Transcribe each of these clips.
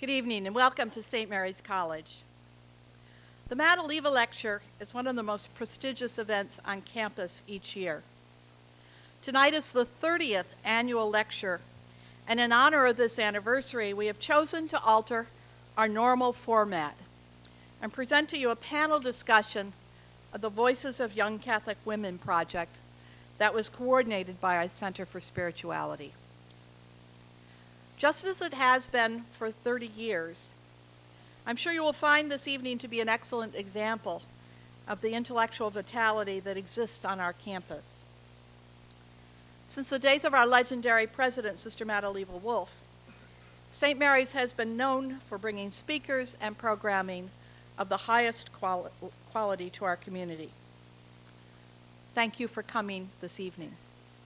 Good evening and welcome to St. Mary's College. The Madeleva Lecture is one of the most prestigious events on campus each year. Tonight is the 30th annual lecture, and in honor of this anniversary, we have chosen to alter our normal format and present to you a panel discussion of the Voices of Young Catholic Women project that was coordinated by our Center for Spirituality. Just as it has been for 30 years, I'm sure you will find this evening to be an excellent example of the intellectual vitality that exists on our campus. Since the days of our legendary president, Sister Madeleva Wolf, St. Mary's has been known for bringing speakers and programming of the highest quality to our community. Thank you for coming this evening.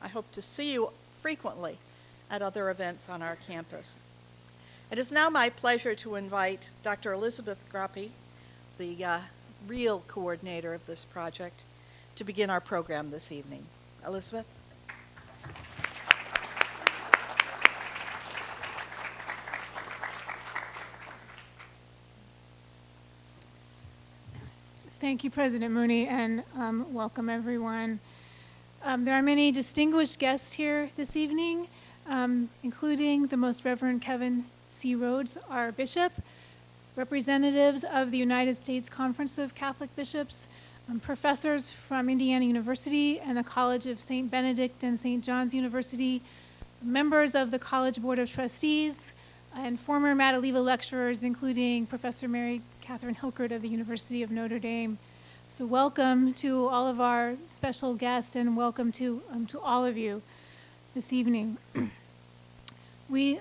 I hope to see you frequently at other events on our campus. It is now my pleasure to invite Dr. Elizabeth Grappi, the real coordinator of this project, to begin our program this evening. Elizabeth? Thank you, President Mooney, and welcome everyone. There are many distinguished guests here this evening, including the Most Reverend Kevin C. Rhoades, our bishop, representatives of the United States Conference of Catholic Bishops, professors from Indiana University and the College of St. Benedict and St. John's University, members of the College Board of Trustees, and former Madeleva lecturers, including Professor Mary Catherine Hilkert of the University of Notre Dame. So welcome to all of our special guests, and welcome to all of you this evening. We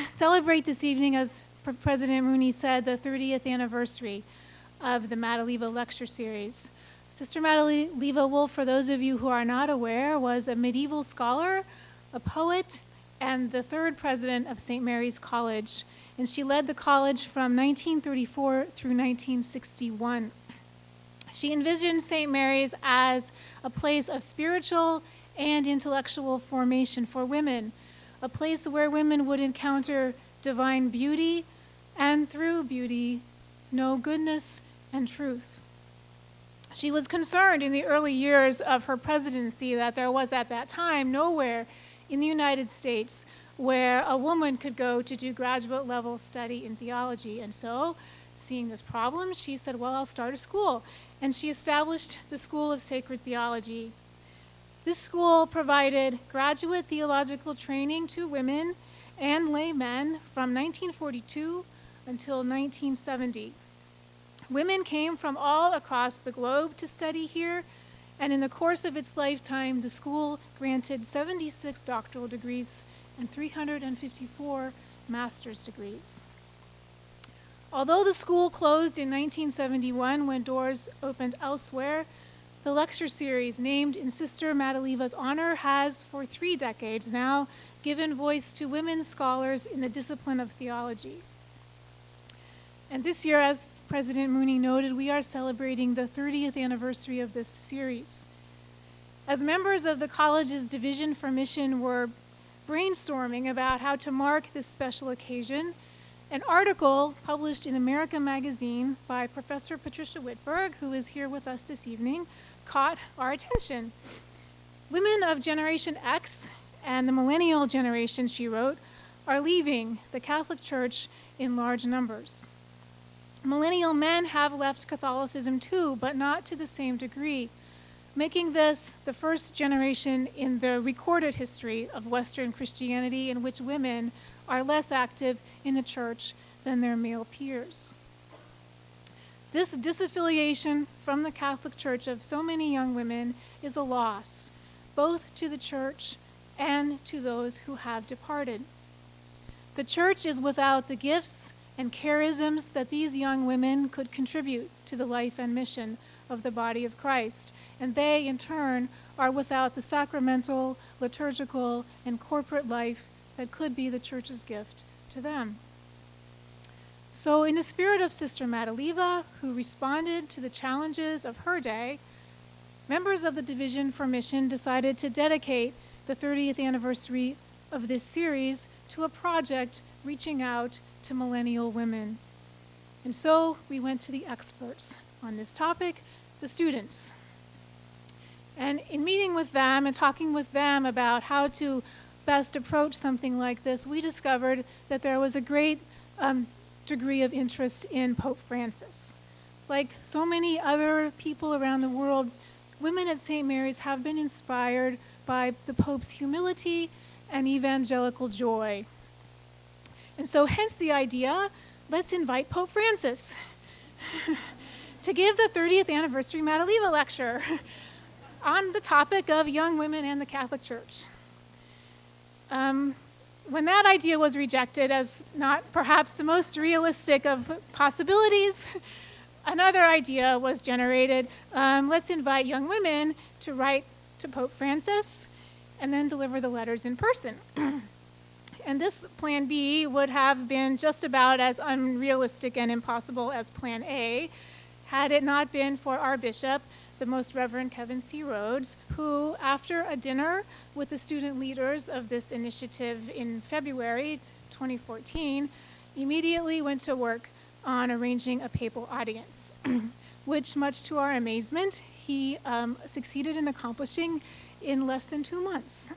celebrate this evening, as President Mooney said, the 30th anniversary of the Madeleva Lecture Series. Sister Madeleva Wolf, for those of you who are not aware, was a medieval scholar, a poet, and the third president of St. Mary's College, and she led the college from 1934 through 1961. She envisioned St. Mary's as a place of spiritual and intellectual formation for women, a place where women would encounter divine beauty and through beauty know goodness and truth. She was concerned in the early years of her presidency that there was at that time nowhere in the United States where a woman could go to do graduate level study in theology. And so, seeing this problem, she said, well, I'll start a school. And she established the School of Sacred Theology. This school provided graduate theological training to women and laymen from 1942 until 1970. Women came from all across the globe to study here, and in the course of its lifetime, the school granted 76 doctoral degrees and 354 master's degrees. Although the school closed in 1971 when doors opened elsewhere, the lecture series named in Sister Madeleva's honor has, for 3 decades now, given voice to women scholars in the discipline of theology. And this year, as President Mooney noted, we are celebrating the 30th anniversary of this series. As members of the college's Division for Mission were brainstorming about how to mark this special occasion, an article published in America Magazine by Professor Patricia Whitberg, who is here with us this evening, caught our attention. Women of Generation X and the Millennial generation, she wrote, are leaving the Catholic Church in large numbers. Millennial men have left Catholicism too, but not to the same degree, making this the first generation in the recorded history of Western Christianity in which women are less active in the church than their male peers. This disaffiliation from the Catholic Church of so many young women is a loss, both to the church and to those who have departed. The church is without the gifts and charisms that these young women could contribute to the life and mission of the body of Christ, and they, in turn, are without the sacramental, liturgical, and corporate life that could be the church's gift to them. So in the spirit of Sister Madeleva, who responded to the challenges of her day, members of the Division for Mission decided to dedicate the 30th anniversary of this series to a project reaching out to Millennial Women. And so we went to the experts on this topic, the students. And in meeting with them and talking with them about how to best approach something like this, we discovered that there was a great degree of interest in Pope Francis. Like so many other people around the world, women at St. Mary's have been inspired by the Pope's humility and evangelical joy. And so hence the idea, let's invite Pope Francis to give the 30th anniversary Madeleva Lecture on the topic of young women and the Catholic Church. When that idea was rejected as not perhaps the most realistic of possibilities, another idea was generated. Let's invite young women to write to Pope Francis and then deliver the letters in person. And this Plan B would have been just about as unrealistic and impossible as Plan A had it not been for our bishop, the Most Reverend Kevin C. Rhoades, who, after a dinner with the student leaders of this initiative in February 2014, immediately went to work on arranging a papal audience, which, much to our amazement, he succeeded in accomplishing in less than 2 months.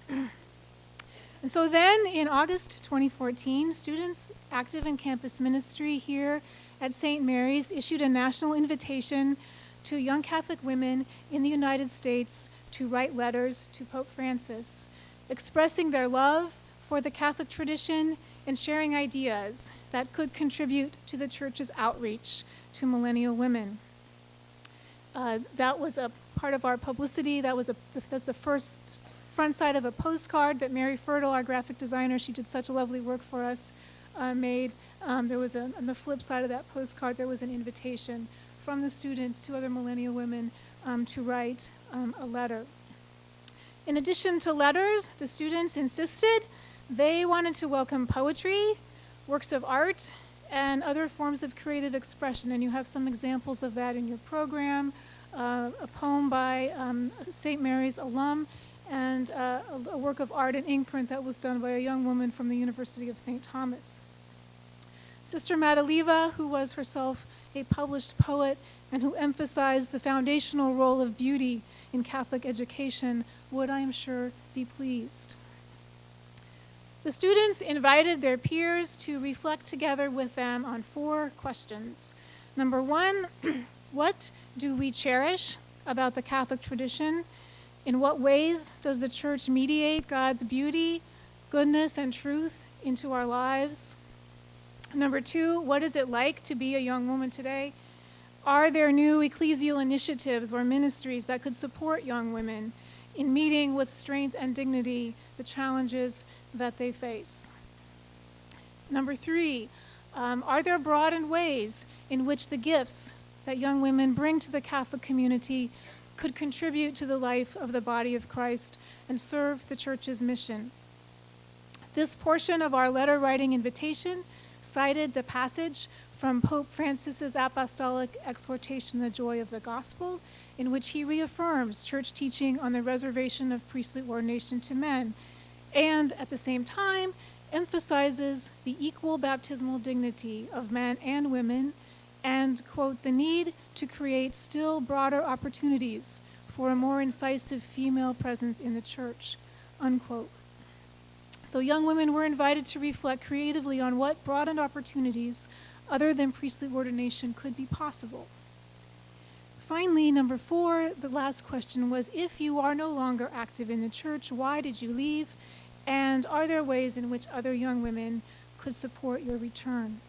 And so then, in August 2014, students active in campus ministry here at St. Mary's issued a national invitation to young Catholic women in the United States to write letters to Pope Francis, expressing their love for the Catholic tradition and sharing ideas that could contribute to the Church's outreach to millennial women. That was a part of our publicity. That's the first front side of a postcard that Mary Fertile, our graphic designer, she did such lovely work for us, made. There was on the flip side of that postcard, there was an invitation from the students to other millennial women to write a letter. In addition to letters, the students insisted they wanted to welcome poetry, works of art, and other forms of creative expression. And you have some examples of that in your program, a poem by St. Mary's alum, and a work of art in ink print that was done by a young woman from the University of St. Thomas. Sister Madeleva, who was herself a published poet and who emphasized the foundational role of beauty in Catholic education, would, I am sure, be pleased. The students invited their peers to reflect together with them on 4 questions. Number 1, what do we cherish about the Catholic tradition? In what ways does the Church mediate God's beauty, goodness, and truth into our lives? Number 2, what is it like to be a young woman today? Are there new ecclesial initiatives or ministries that could support young women in meeting with strength and dignity the challenges that they face? Number 3, are there broadened ways in which the gifts that young women bring to the Catholic community could contribute to the life of the body of Christ and serve the Church's mission? This portion of our letter writing invitation cited the passage from Pope Francis's apostolic exhortation, The Joy of the Gospel, in which he reaffirms church teaching on the reservation of priestly ordination to men, and at the same time emphasizes the equal baptismal dignity of men and women, and, quote, the need to create still broader opportunities for a more incisive female presence in the church, unquote. So young women were invited to reflect creatively on what broadened opportunities other than priestly ordination could be possible. Finally, number 4, the last question was, if you are no longer active in the church, why did you leave? And are there ways in which other young women could support your return?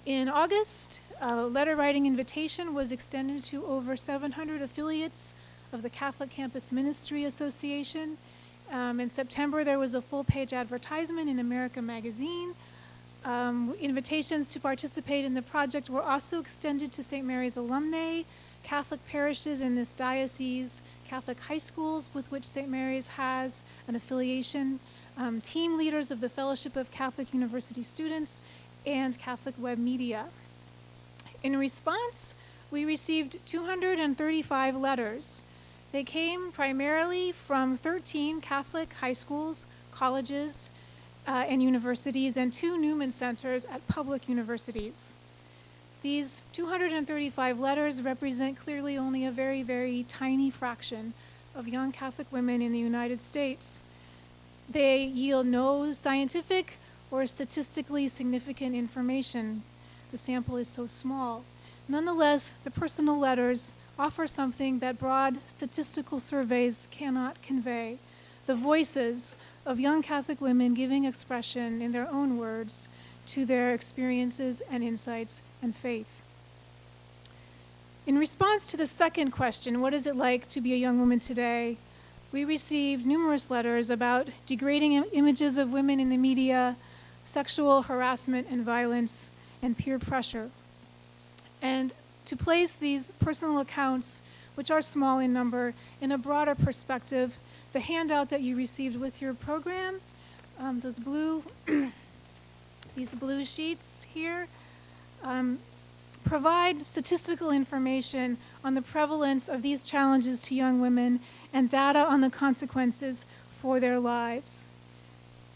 In August, a letter writing invitation was extended to over 700 affiliates of the Catholic Campus Ministry Association. In September, there was a full-page advertisement in America Magazine. Invitations to participate in the project were also extended to St. Mary's alumni, Catholic parishes in this diocese, Catholic high schools with which St. Mary's has an affiliation, team leaders of the Fellowship of Catholic University Students, and Catholic web media. In response, we received 235 letters. They came primarily from 13 Catholic high schools, colleges, and universities, and 2 Newman Centers at public universities. These 235 letters represent clearly only a very, very tiny fraction of young Catholic women in the United States. They yield no scientific or statistically significant information. The sample is so small. Nonetheless, the personal letters offer something that broad statistical surveys cannot convey: the voices of young Catholic women giving expression in their own words to their experiences and insights and faith. In response to the second question, what is it like to be a young woman today, we received numerous letters about degrading images of women in the media, sexual harassment and violence, and peer pressure. And to place these personal accounts, which are small in number, in a broader perspective, the handout that you received with your program, those blue these blue sheets here, provide statistical information on the prevalence of these challenges to young women and data on the consequences for their lives.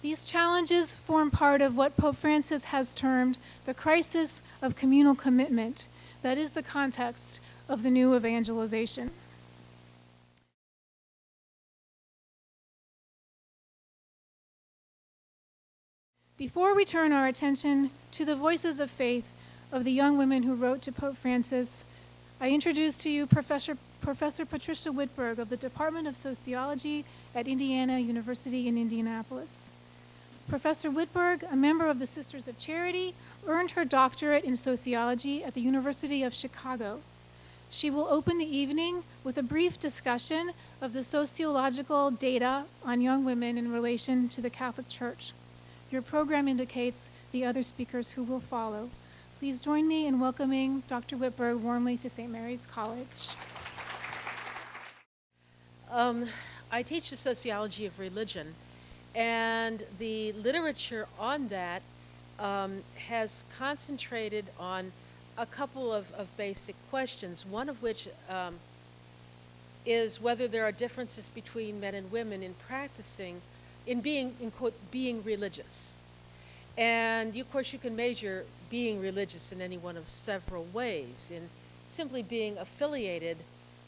These challenges form part of what Pope Francis has termed the crisis of communal commitment. That is the context of the new evangelization. Before we turn our attention to the voices of faith of the young women who wrote to Pope Francis, I introduce to you Professor Patricia Whitberg of the Department of Sociology at Indiana University in Indianapolis. Professor Whitberg, a member of the Sisters of Charity, earned her doctorate in sociology at the University of Chicago. She will open the evening with a brief discussion of the sociological data on young women in relation to the Catholic Church. Your program indicates the other speakers who will follow. Please join me in welcoming Dr. Whitberg warmly to St. Mary's College. I teach the sociology of religion, and the literature on that has concentrated on a couple of basic questions, one of which is whether there are differences between men and women in practicing, in being, in quote, being religious. And of course you can measure being religious in any one of several ways, in simply being affiliated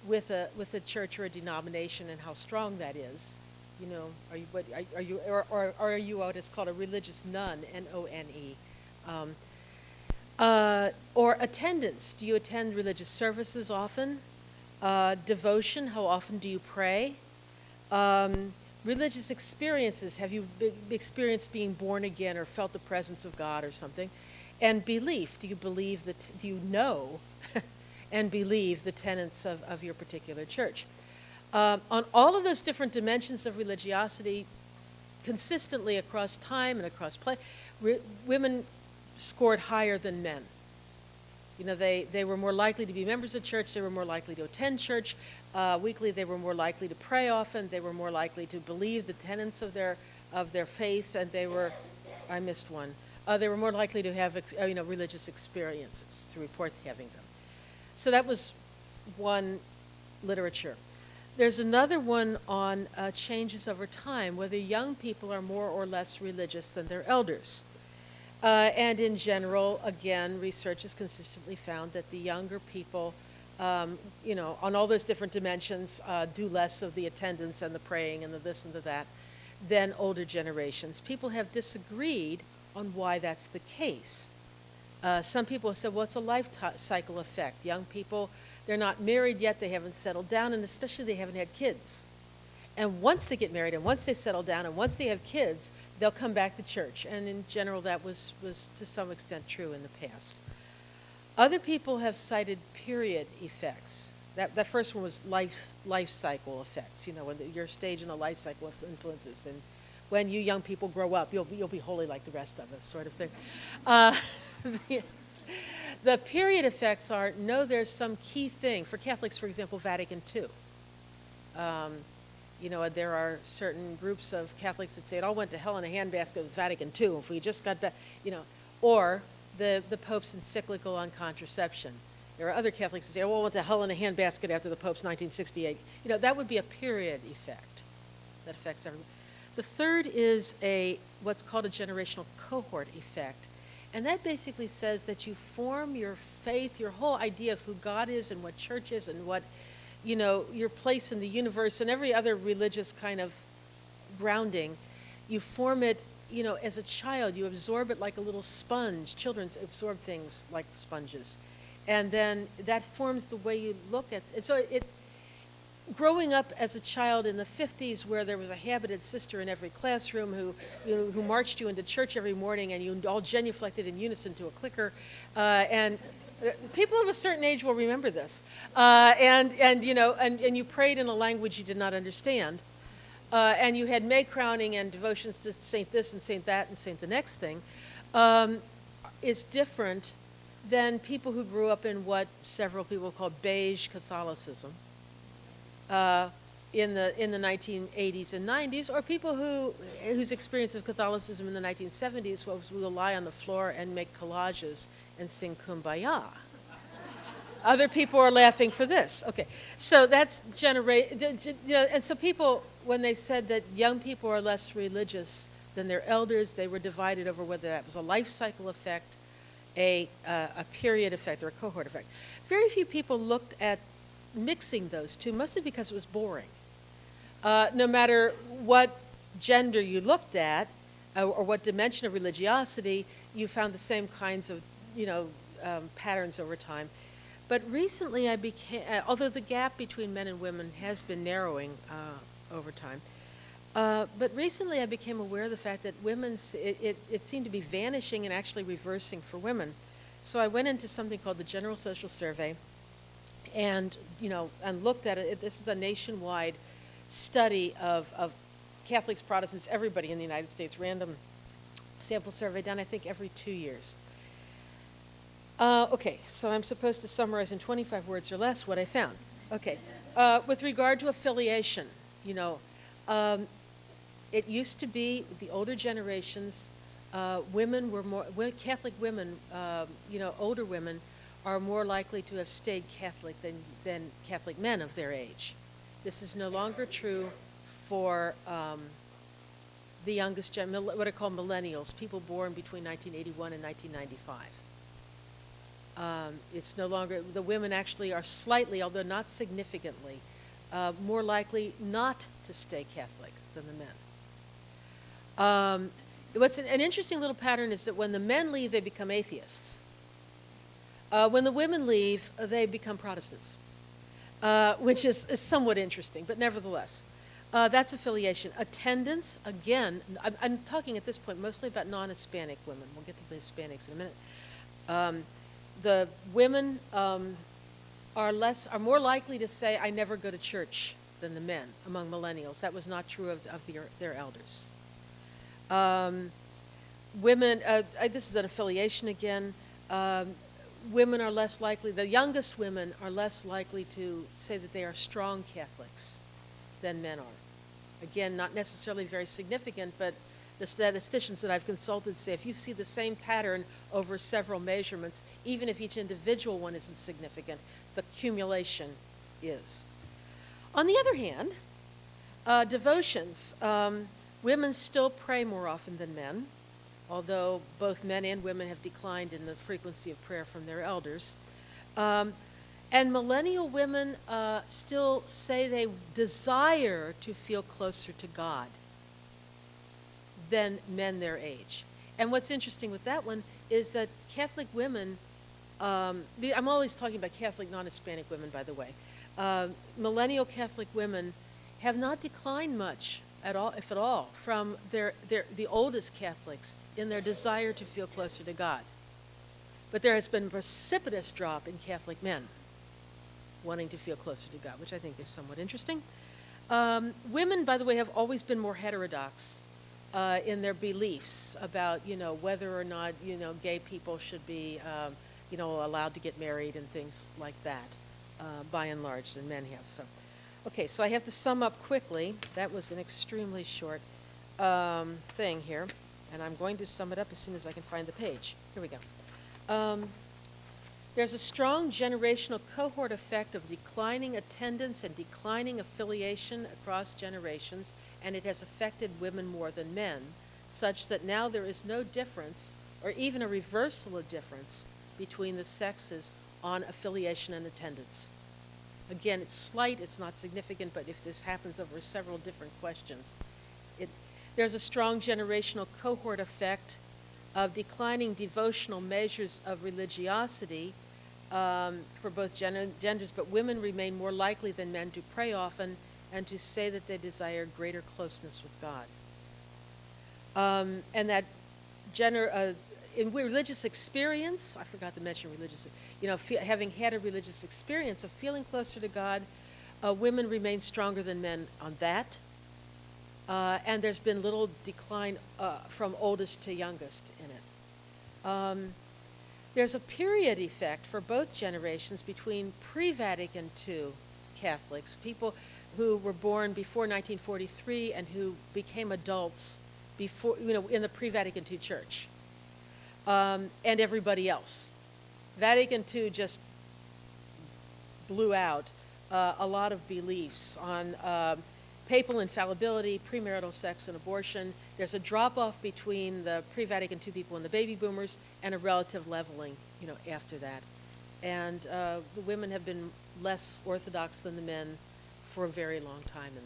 with a church or a denomination and how strong that is. You know, are you what is called a religious nun, N-O-N-E? Or attendance. Do you attend religious services often? Devotion, how often do you pray? Religious experiences, have you experienced being born again or felt the presence of God or something? And belief, do you believe that, do you know and believe the tenets of your particular church? On all of those different dimensions of religiosity, consistently across time and across place, women scored higher than men. You know, they were more likely to be members of church, they were more likely to attend church weekly, they were more likely to pray often, they were more likely to believe the tenets of their faith, and they were, I missed one, they were more likely to have religious experiences, to report having them. So that was one literature. There's another one on changes over time, whether young people are more or less religious than their elders. And in general, again, research has consistently found that the younger people, on all those different dimensions, do less of the attendance and the praying and the this and the that than older generations. People have disagreed on why that's the case. Some people have said, well, it's a life cycle effect. Young people, they're not married yet, they haven't settled down, and especially they haven't had kids. And once they get married and once they settle down and once they have kids, they'll come back to church. And in general, that was to some extent true in the past. Other people have cited period effects. That first one was life cycle effects, when your stage in the life cycle influences. And when you young people grow up, you'll be holy like the rest of us, sort of thing. The period effects are, there's some key thing. For Catholics, for example, Vatican II. There are certain groups of Catholics that say it all went to hell in a handbasket with Vatican II if we just got back, or the Pope's encyclical on contraception. There are other Catholics that say, it went to hell in a handbasket after the Pope's 1968. That would be a period effect that affects everyone. The third is what's called a generational cohort effect. And that basically says that you form your faith, your whole idea of who God is and what church is and what, your place in the universe and every other religious kind of grounding. You form it, as a child. You absorb it like a little sponge. Children absorb things like sponges. And then that forms the way you look at it. So growing up as a child in the 50s, where there was a habited sister in every classroom who marched you into church every morning, and you all genuflected in unison to a clicker, and people of a certain age will remember this, and you prayed in a language you did not understand, and you had May crowning and devotions to Saint this and Saint that and Saint the next thing, is different than people who grew up in what several people call beige Catholicism. In the 1980s and 90s, or people whose experience of Catholicism in the 1970s was we will lie on the floor and make collages and sing Kumbaya. Other people are laughing for this. Okay, so that's and so people, when they said that young people are less religious than their elders, they were divided over whether that was a life cycle effect, a period effect, or a cohort effect. Very few people looked at mixing those two, mostly because it was boring. No matter what gender you looked at, or what dimension of religiosity, you found the same kinds of, patterns over time. But recently I became, although the gap between men and women has been narrowing over time, but recently I became aware of the fact that it seemed to be vanishing and actually reversing for women. So I went into something called the General Social Survey, and looked at it. This is a nationwide study of Catholics, Protestants, everybody in the United States, random sample survey done, I think, every 2 years. Okay, so I'm supposed to summarize in 25 words or less what I found. Okay, with regard to affiliation, it used to be the older generations, women were more, Catholic women, older women, are more likely to have stayed Catholic than Catholic men of their age. This is no longer true for the youngest what I call millennials, people born between 1981 and 1995. It's no longer, the women actually are slightly, although not significantly, more likely not to stay Catholic than the men. What's an interesting little pattern is that when the men leave, they become atheists. When the women leave, they become Protestants, which is somewhat interesting, but nevertheless, that's affiliation. Attendance, again, I'm talking at this point mostly about non-Hispanic women. We'll get to the Hispanics in a minute. The women are more likely to say, I never go to church, than the men among millennials. That was not true of their elders. Women, this is an affiliation again. Women are less likely, the youngest women are less likely to say that they are strong Catholics than men are. Again, not necessarily very significant, but the statisticians that I've consulted say if you see the same pattern over several measurements, even if each individual one isn't significant, the accumulation is. On the other hand, devotions, women still pray more often than men, although both men and women have declined in the frequency of prayer from their elders. And millennial women still say they desire to feel closer to God than men their age. And what's interesting with that one is that Catholic women, I'm always talking about Catholic non-Hispanic women, by the way. Millennial Catholic women have not declined much at all, if at all, from the oldest Catholics in their desire to feel closer to God. But there has been a precipitous drop in Catholic men wanting to feel closer to God, which I think is somewhat interesting. Women, by the way, have always been more heterodox in their beliefs about, whether or not, gay people should be, allowed to get married and things like that, by and large, than men have. So, okay, so I have to sum up quickly. That was an extremely short thing here, and I'm going to sum it up as soon as I can find the page. Here we go. There's a strong generational cohort effect of declining attendance and declining affiliation across generations, and it has affected women more than men, such that now there is no difference, or even a reversal of difference, between the sexes on affiliation and attendance. Again, it's slight, it's not significant, but if this happens over several different questions, there's a strong generational cohort effect of declining devotional measures of religiosity for both genders, but women remain more likely than men to pray often and to say that they desire greater closeness with God. And that in religious experience, I forgot to mention religious, having had a religious experience of feeling closer to God, women remain stronger than men on that. And there's been little decline from oldest to youngest in it. There's a period effect for both generations between pre-Vatican II Catholics, people who were born before 1943 and who became adults before, in the pre-Vatican II Church, and everybody else. Vatican II just blew out a lot of beliefs on papal infallibility, premarital sex, and abortion. There's a drop-off between the pre-Vatican II people and the baby boomers, and a relative leveling, after that. And the women have been less orthodox than the men for a very long time in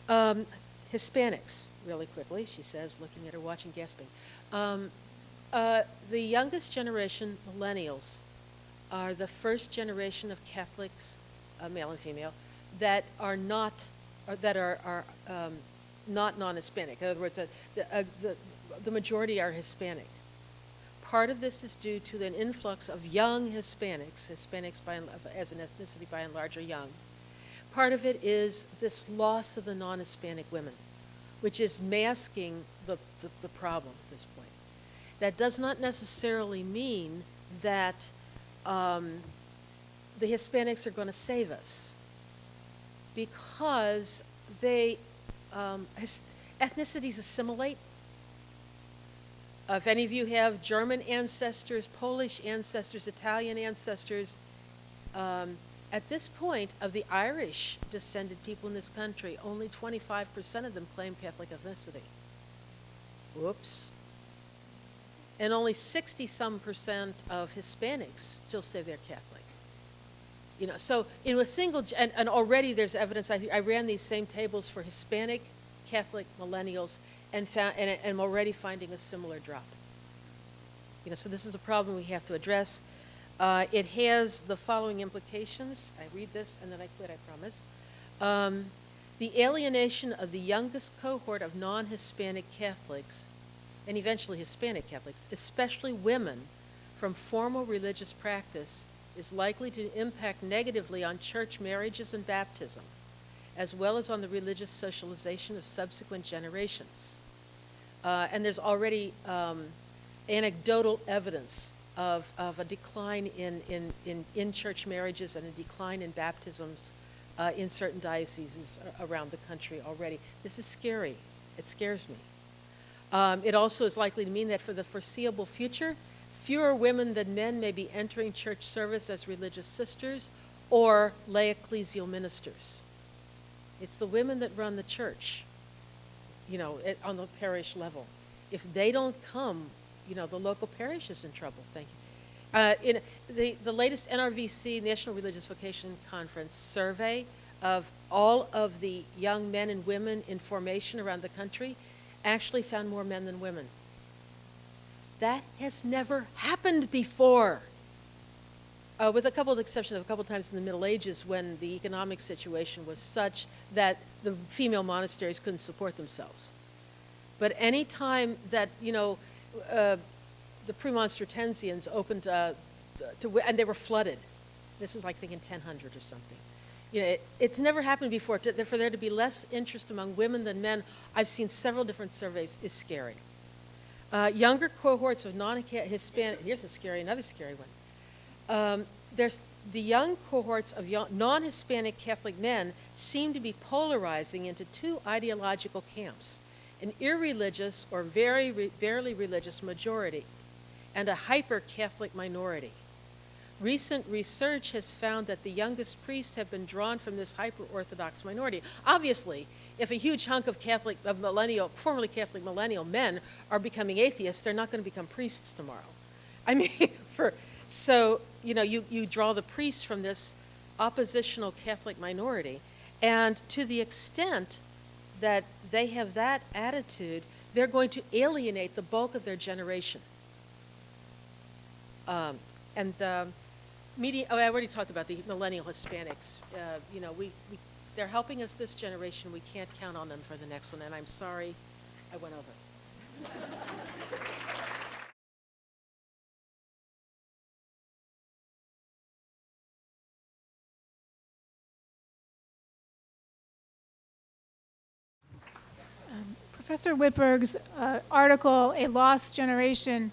that one. Hispanics, really quickly, she says, looking at her watch and gasping. The youngest generation, millennials, are the first generation of Catholics, male and female, that are not non-Hispanic. In other words, the majority are Hispanic. Part of this is due to an influx of young Hispanics. Hispanics as an ethnicity by and large are young. Part of it is this loss of the non-Hispanic women, which is masking the problem at this point. That does not necessarily mean that the Hispanics are going to save us, because ethnicities assimilate. If any of you have German ancestors, Polish ancestors, Italian ancestors, at this point of the Irish descended people in this country, only 25% of them claim Catholic ethnicity. Whoops. And only 60-some% of Hispanics still say they're Catholic. So in a single, and already there's evidence. I ran these same tables for Hispanic, Catholic, millennials, and I'm already finding a similar drop. So this is a problem we have to address. It has the following implications. I read this and then I quit, I promise. The alienation of the youngest cohort of non-Hispanic Catholics, and eventually Hispanic Catholics, especially women, from formal religious practice, is likely to impact negatively on church marriages and baptism, as well as on the religious socialization of subsequent generations. And there's already anecdotal evidence of a decline in church marriages and a decline in baptisms in certain dioceses around the country already. This is scary. It scares me. It also is likely to mean that for the foreseeable future, fewer women than men may be entering church service as religious sisters or lay ecclesial ministers. It's the women that run the church, on the parish level. If they don't come, the local parish is in trouble. Thank you. In the latest NRVC, National Religious Vocation Conference survey of all of the young men and women in formation around the country actually found more men than women. That has never happened before, with a couple of exceptions of a couple of times in the Middle Ages when the economic situation was such that the female monasteries couldn't support themselves. But any time that, the Premonstratensians opened, and they were flooded. This was like thinking 1000 or something. It's never happened before. For there to be less interest among women than men, I've seen several different surveys, is scary. Younger cohorts of non-Hispanic, here's another scary one. There's the young cohorts of non-Hispanic Catholic men seem to be polarizing into two ideological camps: an irreligious or very religious majority, and a hyper-Catholic minority. recent research has found that the youngest priests have been drawn from this hyper-Orthodox minority. Obviously, if a huge hunk of formerly Catholic millennial men are becoming atheists, they're not going to become priests tomorrow. I mean, you draw the priests from this oppositional Catholic minority, and to the extent that they have that attitude, they're going to alienate the bulk of their generation. I already talked about the millennial Hispanics. They're helping us this generation. We can't count on them for the next one, and I'm sorry I went over. Professor Whitberg's article, A Lost Generation,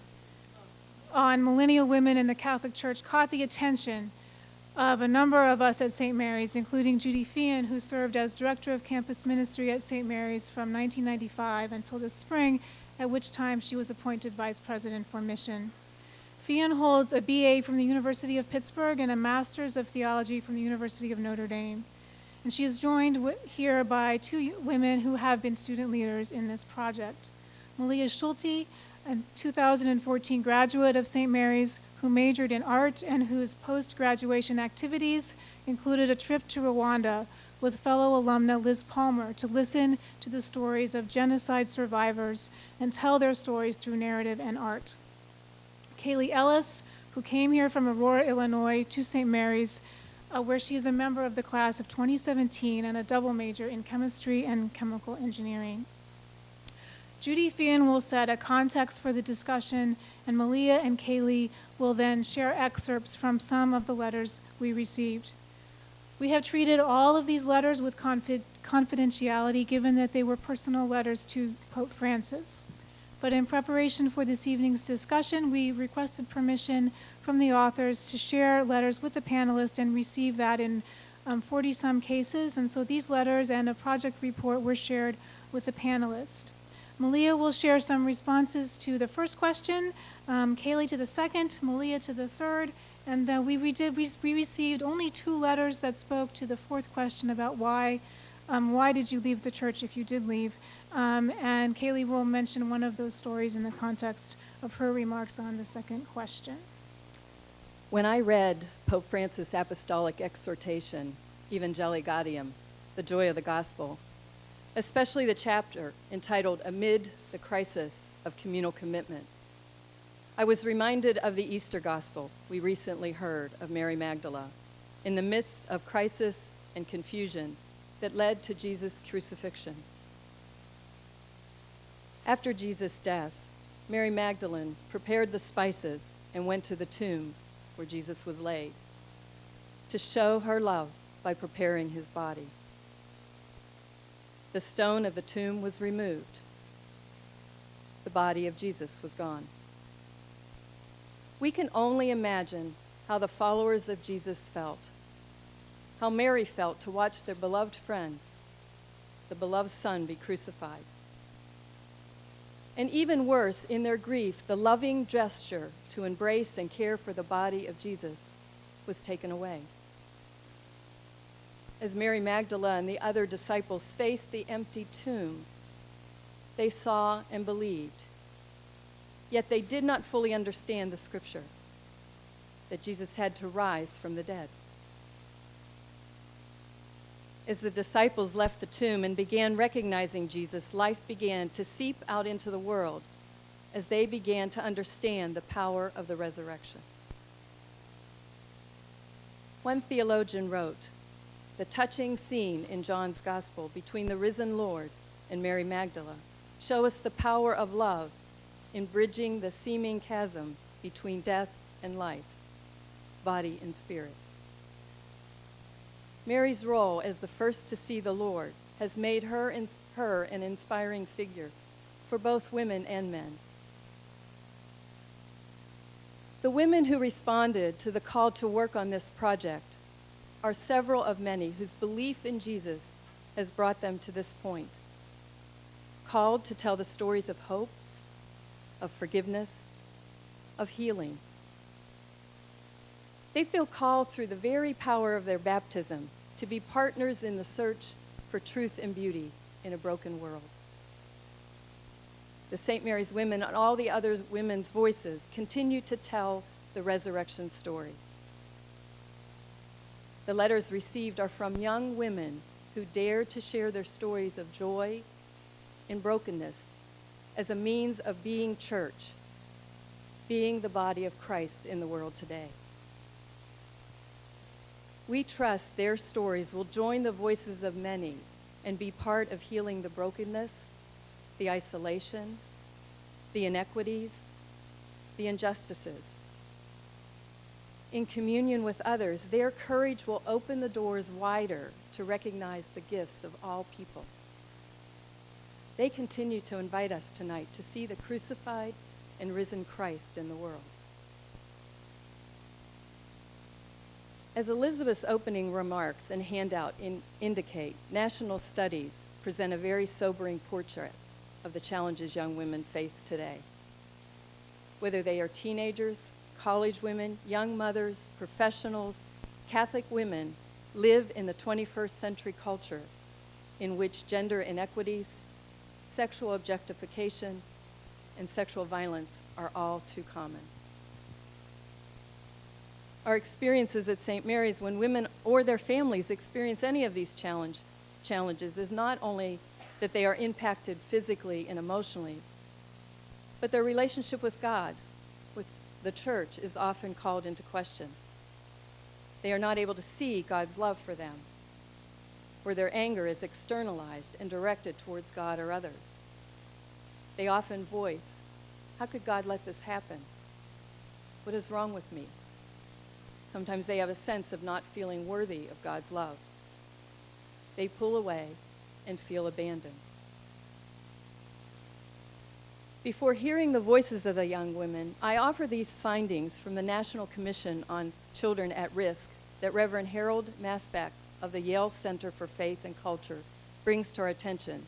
on millennial women in the Catholic Church caught the attention of a number of us at St. Mary's, including Judy Feehan, who served as Director of Campus Ministry at St. Mary's from 1995 until this spring, at which time she was appointed Vice President for Mission. Feehan holds a BA from the University of Pittsburgh and a Master's of Theology from the University of Notre Dame. And she is joined here by two women who have been student leaders in this project. Malia Schulte, a 2014 graduate of St. Mary's who majored in art and whose post-graduation activities included a trip to Rwanda with fellow alumna Liz Palmer to listen to the stories of genocide survivors and tell their stories through narrative and art. Kaylee Ellis, who came here from Aurora, Illinois to St. Mary's, where she is a member of the class of 2017 and a double major in chemistry and chemical engineering. Judy Feehan will set a context for the discussion, and Malia and Kaylee will then share excerpts from some of the letters we received. We have treated all of these letters with confidentiality, given that they were personal letters to Pope Francis. But in preparation for this evening's discussion, we requested permission from the authors to share letters with the panelists and receive that in 40-some cases. And so these letters and a project report were shared with the panelists. Malia will share some responses to the first question, Kaylee to the second, Malia to the third, and then we received only 2 letters that spoke to the fourth question about why did you leave the church if you did leave, and Kaylee will mention one of those stories in the context of her remarks on the second question. When I read Pope Francis' apostolic exhortation, Evangelization, the joy of the gospel, especially the chapter entitled Amid the Crisis of Communal Commitment, I was reminded of the Easter gospel we recently heard of Mary Magdalene in the midst of crisis and confusion that led to Jesus' crucifixion. After Jesus' death, Mary Magdalene prepared the spices and went to the tomb where Jesus was laid to show her love by preparing his body. The stone of the tomb was removed. The body of Jesus was gone. We can only imagine how the followers of Jesus felt, how Mary felt to watch their beloved friend, the beloved Son, be crucified. And even worse, in their grief, the loving gesture to embrace and care for the body of Jesus was taken away. As Mary Magdalene and the other disciples faced the empty tomb, they saw and believed, yet they did not fully understand the scripture that Jesus had to rise from the dead. As the disciples left the tomb and began recognizing Jesus, life began to seep out into the world as they began to understand the power of the resurrection. One theologian wrote, "The touching scene in John's gospel between the risen Lord and Mary Magdalene show us the power of love in bridging the seeming chasm between death and life, body and spirit." Mary's role as the first to see the Lord has made her an inspiring figure for both women and men. The women who responded to the call to work on this project are several of many whose belief in Jesus has brought them to this point, called to tell the stories of hope, of forgiveness, of healing. They feel called through the very power of their baptism to be partners in the search for truth and beauty in a broken world. The St. Mary's Women and all the other women's voices continue to tell the resurrection story. The letters received are from young women who dared to share their stories of joy and brokenness as a means of being church, being the body of Christ in the world today. We trust their stories will join the voices of many and be part of healing the brokenness, the isolation, the inequities, the injustices. In communion with others, their courage will open the doors wider to recognize the gifts of all people. They continue to invite us tonight to see the crucified and risen Christ in the world. As Elizabeth's opening remarks and handout indicate, national studies present a very sobering portrait of the challenges young women face today. Whether they are teenagers, college women, young mothers, professionals, Catholic women live in the 21st century culture in which gender inequities, sexual objectification, and sexual violence are all too common. Our experiences at St. Mary's when women or their families experience any of these challenges is not only that they are impacted physically and emotionally, but their relationship with God, with the church, is often called into question. They are not able to see God's love for them, or their anger is externalized and directed towards God or others. They often voice, "How could God let this happen? What is wrong with me?" Sometimes they have a sense of not feeling worthy of God's love. They pull away and feel abandoned. Before hearing the voices of the young women, I offer these findings from the National Commission on Children at Risk that Reverend Harold Masbach of the Yale Center for Faith and Culture brings to our attention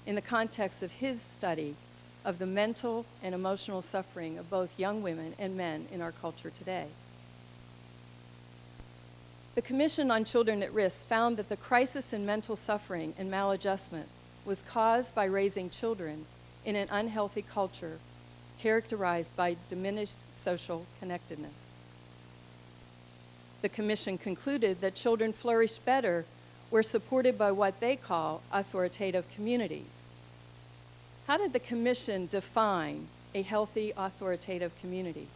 in the context of his study of the mental and emotional suffering of both young women and men in our culture today. The Commission on Children at Risk found that the crisis in mental suffering and maladjustment was caused by raising children in an unhealthy culture characterized by diminished social connectedness. The Commission concluded that children flourish better where supported by what they call authoritative communities. How did the Commission define a healthy authoritative community?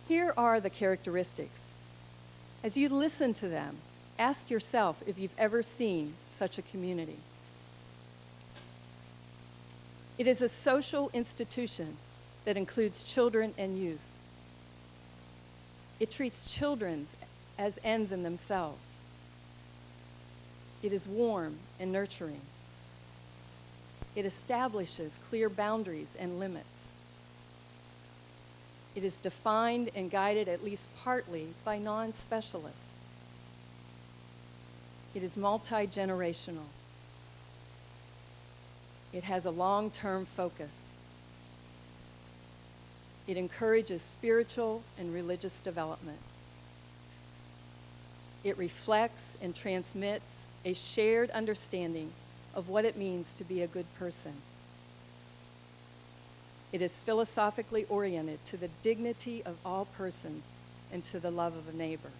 Here are the characteristics. As you listen to them, ask yourself if you've ever seen such a community. It is a social institution that includes children and youth. It treats children as ends in themselves. It is warm and nurturing. It establishes clear boundaries and limits. It is defined and guided at least partly by non-specialists. It is multi-generational. It has a long-term focus. It encourages spiritual and religious development. It reflects and transmits a shared understanding of what it means to be a good person. It is philosophically oriented to the dignity of all persons and to the love of a neighbor.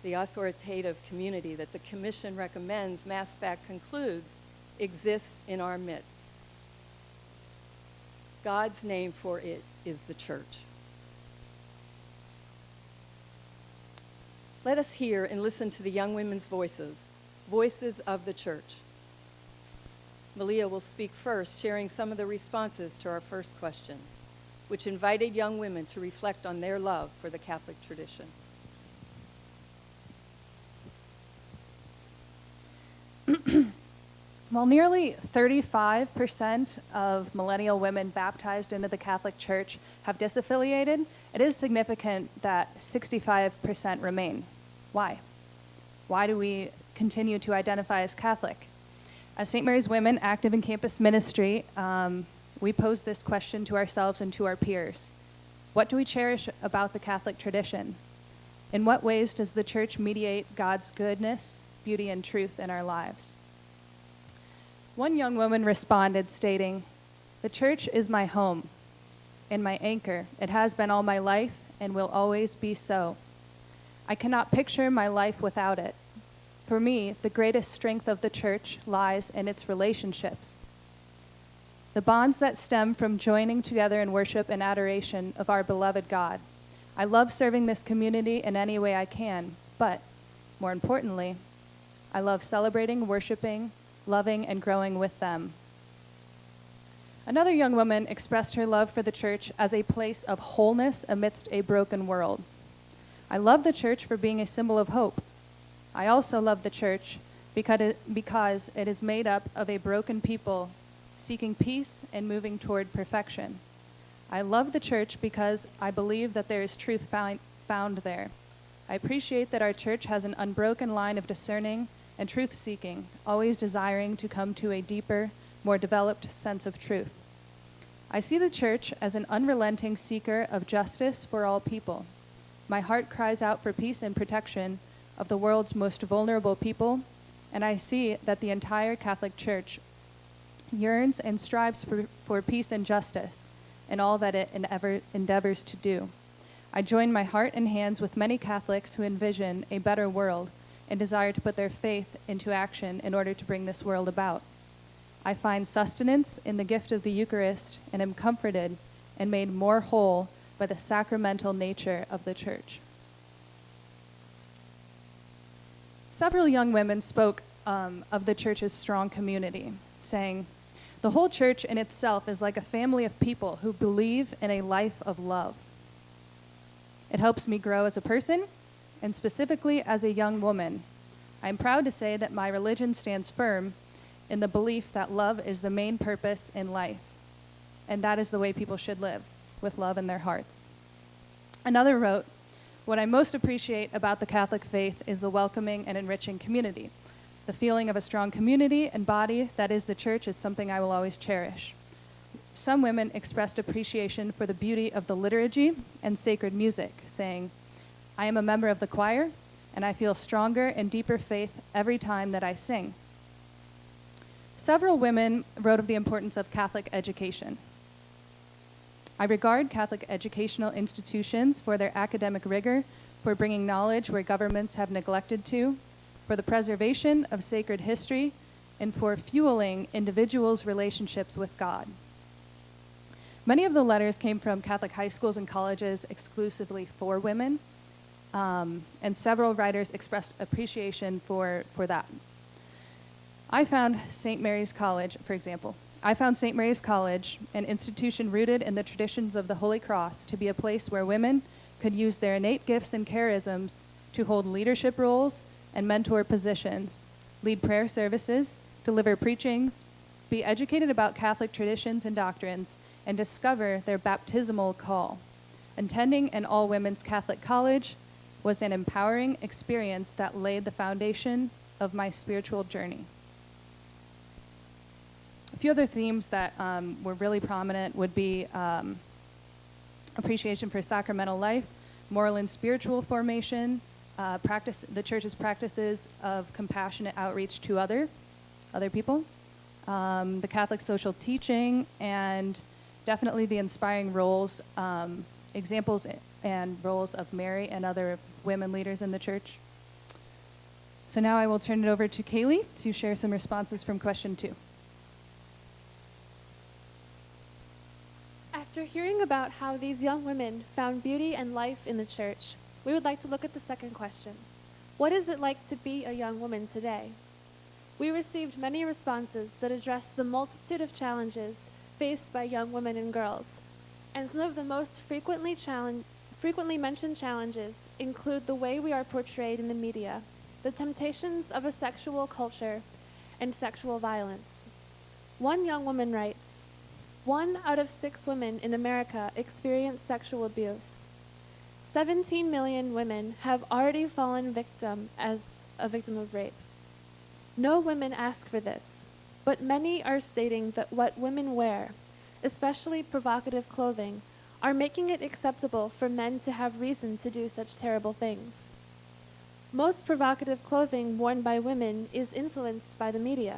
The authoritative community that the Commission recommends, Masbach concludes, exists in our midst. God's name for it is the church. Let us hear and listen to the young women's voices, voices of the church. Malia will speak first, sharing some of the responses to our first question, which invited young women to reflect on their love for the Catholic tradition. While nearly 35% of millennial women baptized into the Catholic Church have disaffiliated, it is significant that 65% remain. Why? Why do we continue to identify as Catholic? As St. Mary's Women active in campus ministry, we pose this question to ourselves and to our peers. What do we cherish about the Catholic tradition? In what ways does the Church mediate God's goodness, beauty, and truth in our lives? One young woman responded, stating, "The Church is my home and my anchor. It has been all my life and will always be so. I cannot picture my life without it. For me, the greatest strength of the Church lies in its relationships. The bonds that stem from joining together in worship and adoration of our beloved God. I love serving this community in any way I can, but, more importantly, I love celebrating, worshiping, loving, and growing with them." Another young woman expressed her love for the Church as a place of wholeness amidst a broken world. "I love the Church for being a symbol of hope. I also love the Church because it is made up of a broken people seeking peace and moving toward perfection. I love the Church because I believe that there is truth found there. I appreciate that our Church has an unbroken line of discerning and truth-seeking, always desiring to come to a deeper, more developed sense of truth. I see the Church as an unrelenting seeker of justice for all people. My heart cries out for peace and protection of the world's most vulnerable people, and I see that the entire Catholic Church yearns and strives for peace and justice in all that it endeavors to do. I join my heart and hands with many Catholics who envision a better world and desire to put their faith into action in order to bring this world about. I find sustenance in the gift of the Eucharist and am comforted and made more whole by the sacramental nature of the Church." Several young women spoke of the Church's strong community, saying, "The whole Church in itself is like a family of people who believe in a life of love. It helps me grow as a person, and specifically as a young woman. I am proud to say that my religion stands firm in the belief that love is the main purpose in life, and that is the way people should live, with love in their hearts." Another wrote, "What I most appreciate about the Catholic faith is the welcoming and enriching community. The feeling of a strong community and body that is the Church is something I will always cherish." Some women expressed appreciation for the beauty of the liturgy and sacred music, saying, "I am a member of the choir, and I feel stronger and deeper faith every time that I sing." Several women wrote of the importance of Catholic education. "I regard Catholic educational institutions for their academic rigor, for bringing knowledge where governments have neglected to, for the preservation of sacred history, and for fueling individuals' relationships with God." Many of the letters came from Catholic high schools and colleges exclusively for women, and several writers expressed appreciation for that. I found St. Mary's College, for example. I found St. Mary's College, an institution rooted in the traditions of the Holy Cross, to be a place where women could use their innate gifts and charisms to hold leadership roles and mentor positions, lead prayer services, deliver preachings, be educated about Catholic traditions and doctrines, and discover their baptismal call. Attending an all-women's Catholic college was an empowering experience that laid the foundation of my spiritual journey. A few other themes that were really prominent would be appreciation for sacramental life, moral and spiritual formation, the Church's practices of compassionate outreach to other people, the Catholic social teaching, and definitely the inspiring roles, examples and roles of Mary and other women leaders in the Church. So now I will turn it over to Kaylee to share some responses from question 2. After hearing about how these young women found beauty and life in the Church, we would like to look at the second question. What is it like to be a young woman today? We received many responses that addressed the multitude of challenges faced by young women and girls, and some of the most frequently mentioned challenges include the way we are portrayed in the media, the temptations of a sexual culture, and sexual violence. One young woman writes, "1 out of 6 women in America experience sexual abuse. 17 million women have already fallen victim as a victim of rape. No women ask for this, but many are stating that what women wear, especially provocative clothing, are making it acceptable for men to have reason to do such terrible things. Most provocative clothing worn by women is influenced by the media.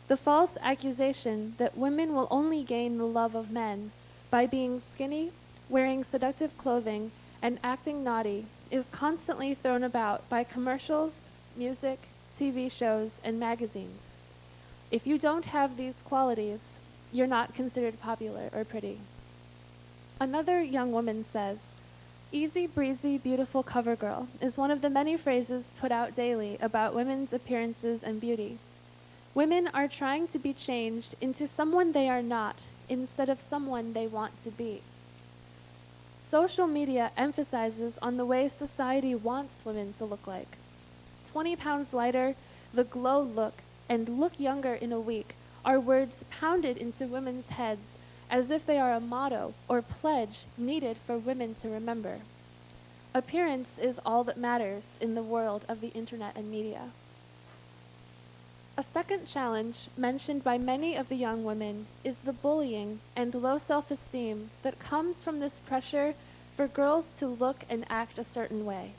The false accusation that women will only gain the love of men by being skinny, wearing seductive clothing, and acting naughty is constantly thrown about by commercials, music, TV shows, and magazines. If you don't have these qualities, you're not considered popular or pretty. Another young woman says, "Easy breezy, beautiful cover girl" is one of the many phrases put out daily about women's appearances and beauty. Women are trying to be changed into someone they are not instead of someone they want to be. Social media emphasizes on the way society wants women to look like. 20 pounds lighter, the glow look, and look younger in a week are words pounded into women's heads as if they are a motto or pledge needed for women to remember. Appearance is all that matters in the world of the internet and media. A second challenge mentioned by many of the young women is the bullying and low self-esteem that comes from this pressure for girls to look and act a certain way.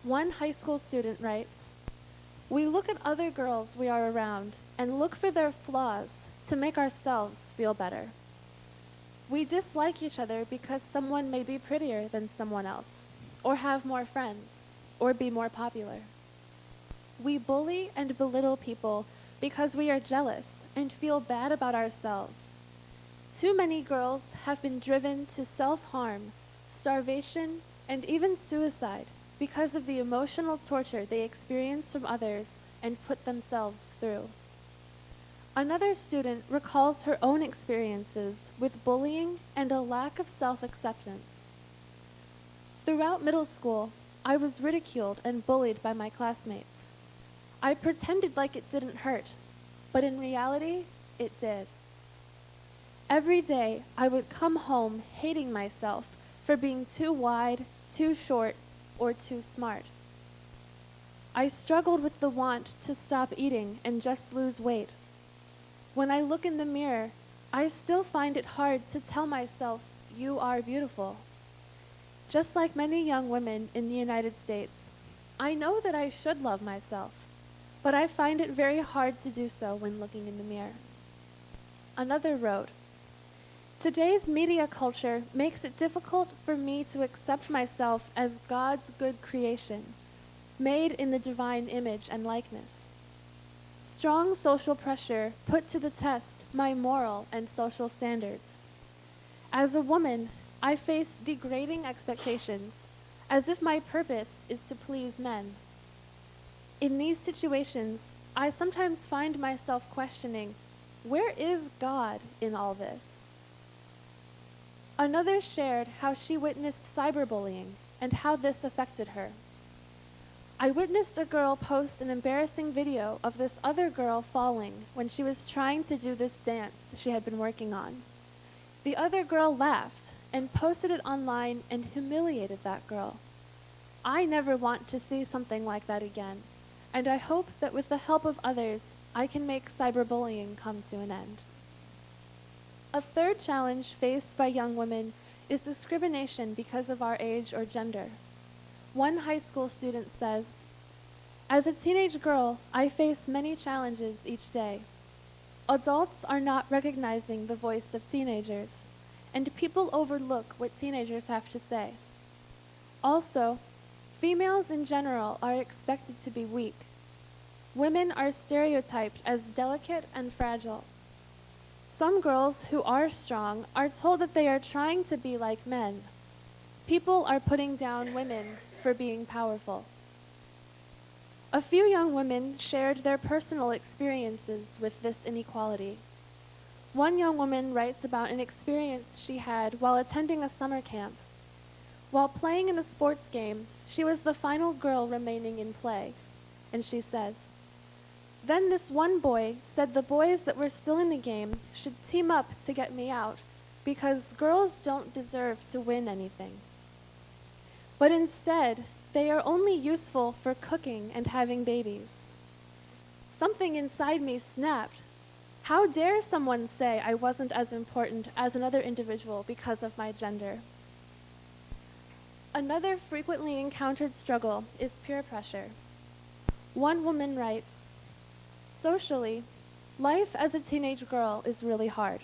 One high school student writes, "We look at other girls we are around and look for their flaws to make ourselves feel better. We dislike each other because someone may be prettier than someone else, or have more friends, or be more popular. We bully and belittle people because we are jealous and feel bad about ourselves. Too many girls have been driven to self-harm, starvation, and even suicide because of the emotional torture they experience from others and put themselves through." Another student recalls her own experiences with bullying and a lack of self-acceptance. "Throughout middle school, I was ridiculed and bullied by my classmates. I pretended like it didn't hurt, but in reality, it did. Every day, I would come home hating myself for being too wide, too short, or too smart. I struggled with the want to stop eating and just lose weight. When I look in the mirror, I still find it hard to tell myself, 'You are beautiful.' Just like many young women in the United States, I know that I should love myself, but I find it very hard to do so when looking in the mirror." Another wrote, "Today's media culture makes it difficult for me to accept myself as God's good creation, made in the divine image and likeness. Strong social pressure put to the test my moral and social standards. As a woman, I face degrading expectations, as if my purpose is to please men. In these situations, I sometimes find myself questioning, where is God in all this?" Another shared how she witnessed cyberbullying and how this affected her. "I witnessed a girl post an embarrassing video of this other girl falling when she was trying to do this dance she had been working on. The other girl laughed and posted it online and humiliated that girl. I never want to see something like that again, and I hope that with the help of others, I can make cyberbullying come to an end." A third challenge faced by young women is discrimination because of our age or gender. One high school student says, "As a teenage girl, I face many challenges each day. Adults are not recognizing the voice of teenagers, and people overlook what teenagers have to say. Also, females in general are expected to be weak. Women are stereotyped as delicate and fragile. Some girls who are strong are told that they are trying to be like men. People are putting down women for being powerful." A few young women shared their personal experiences with this inequality. One young woman writes about an experience she had while attending a summer camp. While playing in a sports game, she was the final girl remaining in play, and she says, "Then this one boy said the boys that were still in the game should team up to get me out because girls don't deserve to win anything. But instead, they are only useful for cooking and having babies. Something inside me snapped. How dare someone say I wasn't as important as another individual because of my gender? Another frequently encountered struggle is peer pressure. One woman writes, "Socially, life as a teenage girl is really hard.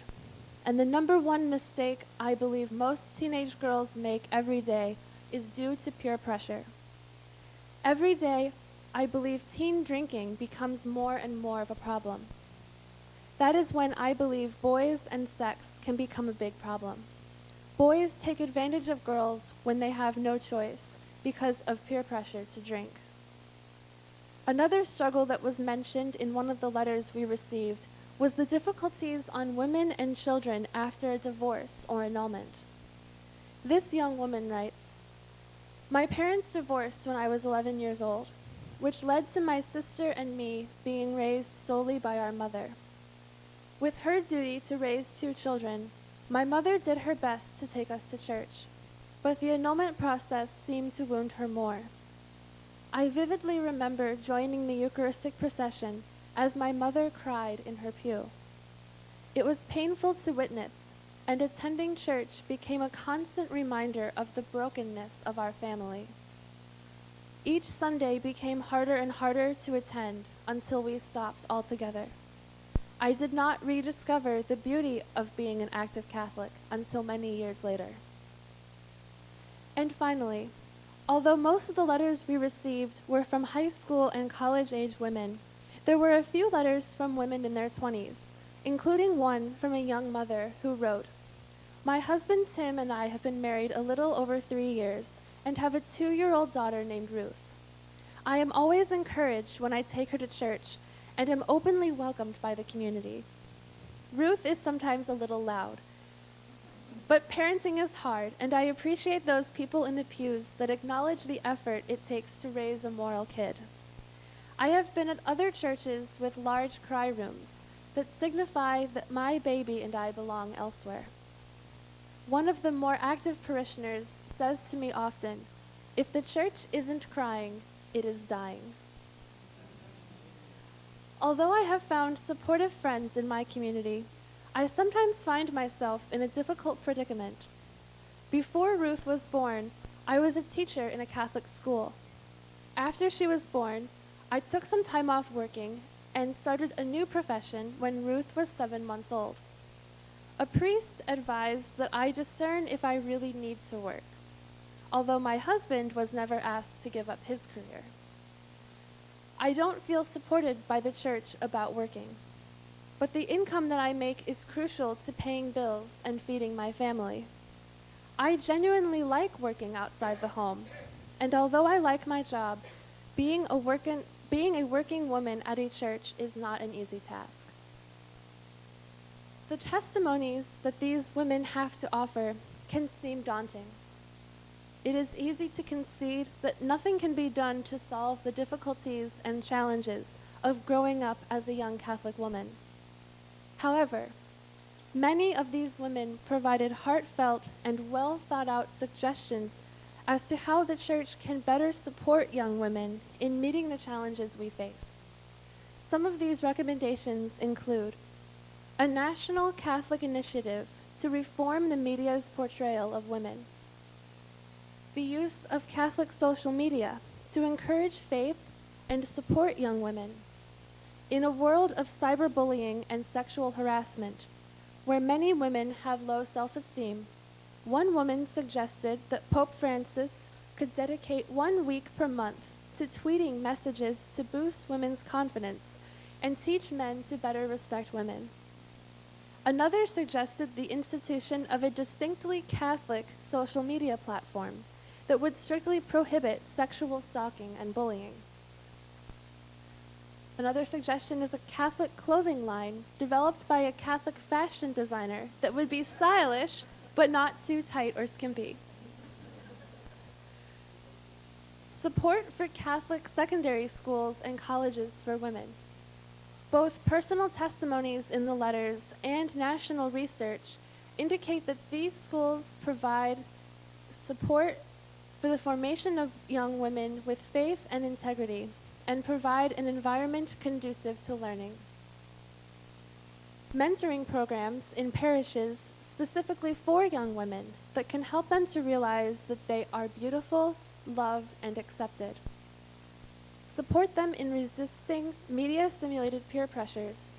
And the number one mistake I believe most teenage girls make every day is due to peer pressure. Every day, I believe teen drinking becomes more and more of a problem. That is when I believe boys and sex can become a big problem. Boys take advantage of girls when they have no choice because of peer pressure to drink." Another struggle that was mentioned in one of the letters we received was the difficulties on women and children after a divorce or annulment. This young woman writes, "My parents divorced when I was 11 years old, which led to my sister and me being raised solely by our mother. With her duty to raise 2 children, my mother did her best to take us to church, but the annulment process seemed to wound her more. I vividly remember joining the Eucharistic procession as my mother cried in her pew. It was painful to witness, and attending church became a constant reminder of the brokenness of our family. Each Sunday became harder and harder to attend until we stopped altogether. I did not rediscover the beauty of being an active Catholic until many years later." And finally, although most of the letters we received were from high school and college-age women, there were a few letters from women in their 20s, including one from a young mother who wrote, "My husband Tim and I have been married a little over 3 years and have a 2-year-old daughter named Ruth. I am always encouraged when I take her to church and am openly welcomed by the community. Ruth is sometimes a little loud, but parenting is hard, and I appreciate those people in the pews that acknowledge the effort it takes to raise a moral kid. I have been at other churches with large cry rooms that signify that my baby and I belong elsewhere. One of the more active parishioners says to me often, 'If the church isn't crying, it is dying.' Although I have found supportive friends in my community, I sometimes find myself in a difficult predicament. Before Ruth was born, I was a teacher in a Catholic school. After she was born, I took some time off working and started a new profession when Ruth was 7 months old. A priest advised that I discern if I really need to work, although my husband was never asked to give up his career. I don't feel supported by the church about working, but the income that I make is crucial to paying bills and feeding my family. I genuinely like working outside the home, and although I like my job, being a working woman at a church is not an easy task." The testimonies that these women have to offer can seem daunting. It is easy to concede that nothing can be done to solve the difficulties and challenges of growing up as a young Catholic woman. However, many of these women provided heartfelt and well thought out suggestions as to how the church can better support young women in meeting the challenges we face. Some of these recommendations include a national Catholic initiative to reform the media's portrayal of women, the use of Catholic social media to encourage faith and support young women. In a world of cyberbullying and sexual harassment, where many women have low self-esteem, one woman suggested that Pope Francis could dedicate 1 week per month to tweeting messages to boost women's confidence and teach men to better respect women. Another suggested the institution of a distinctly Catholic social media platform that would strictly prohibit sexual stalking and bullying. Another suggestion is a Catholic clothing line developed by a Catholic fashion designer that would be stylish, but not too tight or skimpy. Support for Catholic secondary schools and colleges for women. Both personal testimonies in the letters and national research indicate that these schools provide support for the formation of young women with faith and integrity and provide an environment conducive to learning. mentoring programs in parishes specifically for young women that can help them to realize that they are beautiful, loved, and accepted. Support them in resisting media-stimulated peer pressures.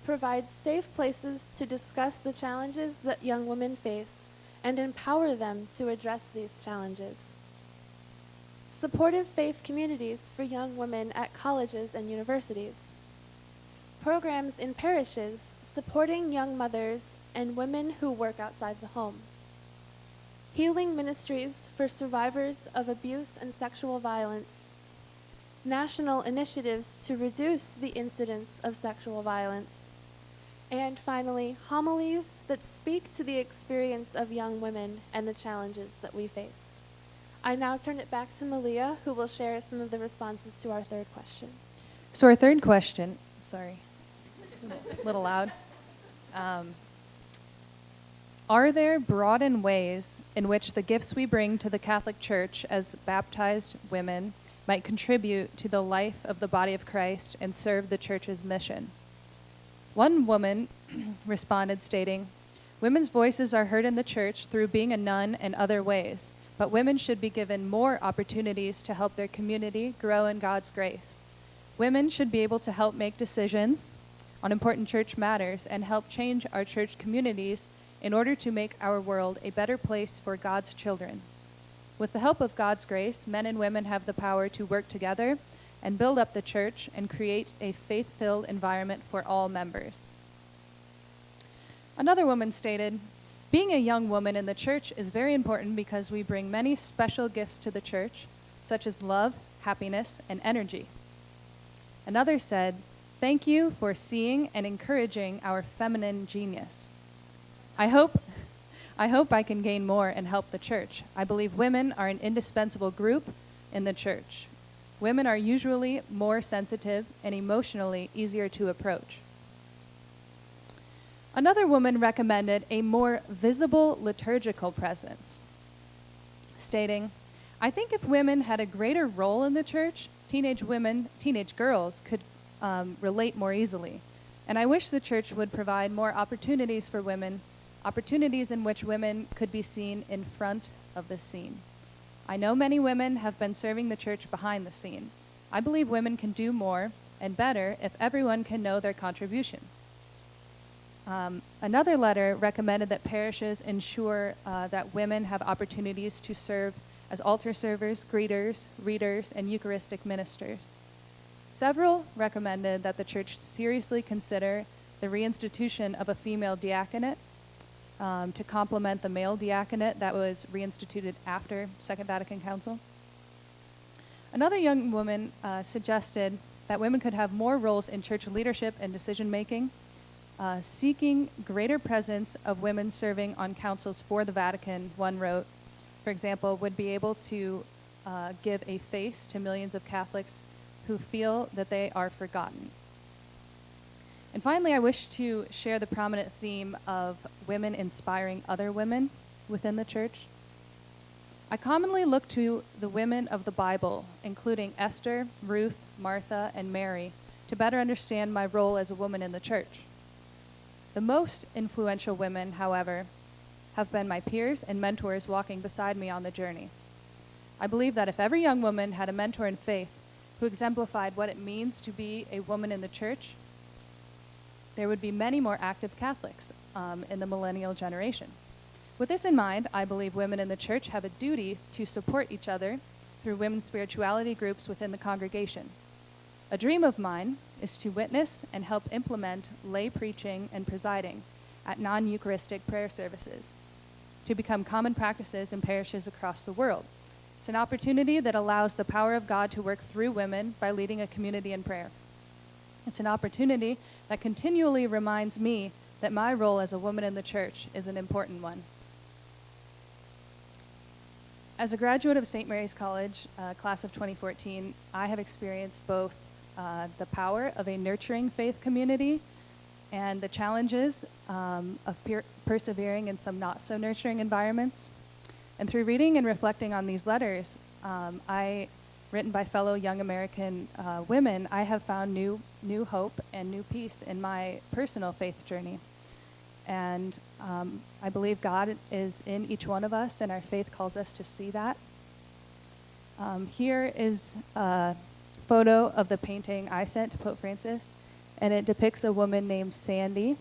Provide safe places to discuss the challenges that young women face and empower them to address these challenges. Supportive faith communities for young women at colleges and universities. Programs in parishes supporting young mothers and women who work outside the home. Healing ministries for survivors of abuse and sexual violence. National initiatives to reduce the incidence of sexual violence. And finally, homilies that speak to the experience of young women and the challenges that we face. I now turn it back to Malia, who will share some of the responses to our third question. So our third question, sorry, it's a little loud. Are there broadened ways in which the gifts we bring to the Catholic Church as baptized women might contribute to the life of the body of Christ and serve the Church's mission? One woman responded stating, "Women's voices are heard in the Church through being a nun and other ways, but women should be given more opportunities to help their community grow in God's grace. Women should be able to help make decisions on important church matters and help change our church communities in order to make our world a better place for God's children. With the help of God's grace, men and women have the power to work together and build up the church and create a faith-filled environment for all members." Another woman stated, "Being a young woman in the church is very important because we bring many special gifts to the church, such as love, happiness, and energy." Another said, "Thank you for seeing and encouraging our feminine genius. I hope I can gain more and help the church. I believe women are an indispensable group in the church. Women are usually more sensitive and emotionally easier to approach." Another woman recommended a more visible liturgical presence, stating, "I think if women had a greater role in the church, teenage girls could relate more easily. And I wish the church would provide more opportunities for women, opportunities in which women could be seen in front of the scene. I know many women have been serving the church behind the scene. I believe women can do more and better if everyone can know their contribution." Another letter recommended that parishes ensure that women have opportunities to serve as altar servers, greeters, readers, and Eucharistic ministers. Several recommended that the church seriously consider the reinstitution of a female diaconate to complement the male diaconate that was reinstituted after Second Vatican Council. Another young woman suggested that women could have more roles in church leadership and decision-making, seeking greater presence of women serving on councils for the Vatican, one wrote, for example, would be able to give a face to millions of Catholics who feel that they are forgotten. And finally, I wish to share the prominent theme of women inspiring other women within the church. I commonly look to the women of the Bible, including Esther, Ruth, Martha, and Mary, to better understand my role as a woman in the church. The most influential women, however, have been my peers and mentors walking beside me on the journey. I believe that if every young woman had a mentor in faith who exemplified what it means to be a woman in the church, there would be many more active Catholics in the millennial generation. With this in mind, I believe women in the church have a duty to support each other through women's spirituality groups within the congregation. A dream of mine is to witness and help implement lay preaching and presiding at non-Eucharistic prayer services, to become common practices in parishes across the world. It's an opportunity that allows the power of God to work through women by leading a community in prayer. It's an opportunity that continually reminds me that my role as a woman in the church is an important one. As a graduate of St. Mary's College, class of 2014, I have experienced both the power of a nurturing faith community and the challenges of persevering in some not so nurturing environments. And through reading and reflecting on these letters, I written by fellow young American women, I have found new hope and new peace in my personal faith journey. And I believe God is in each one of us, and our faith calls us to see that. Here is a photo of the painting I sent to Pope Francis, and it depicts a woman named Sandy,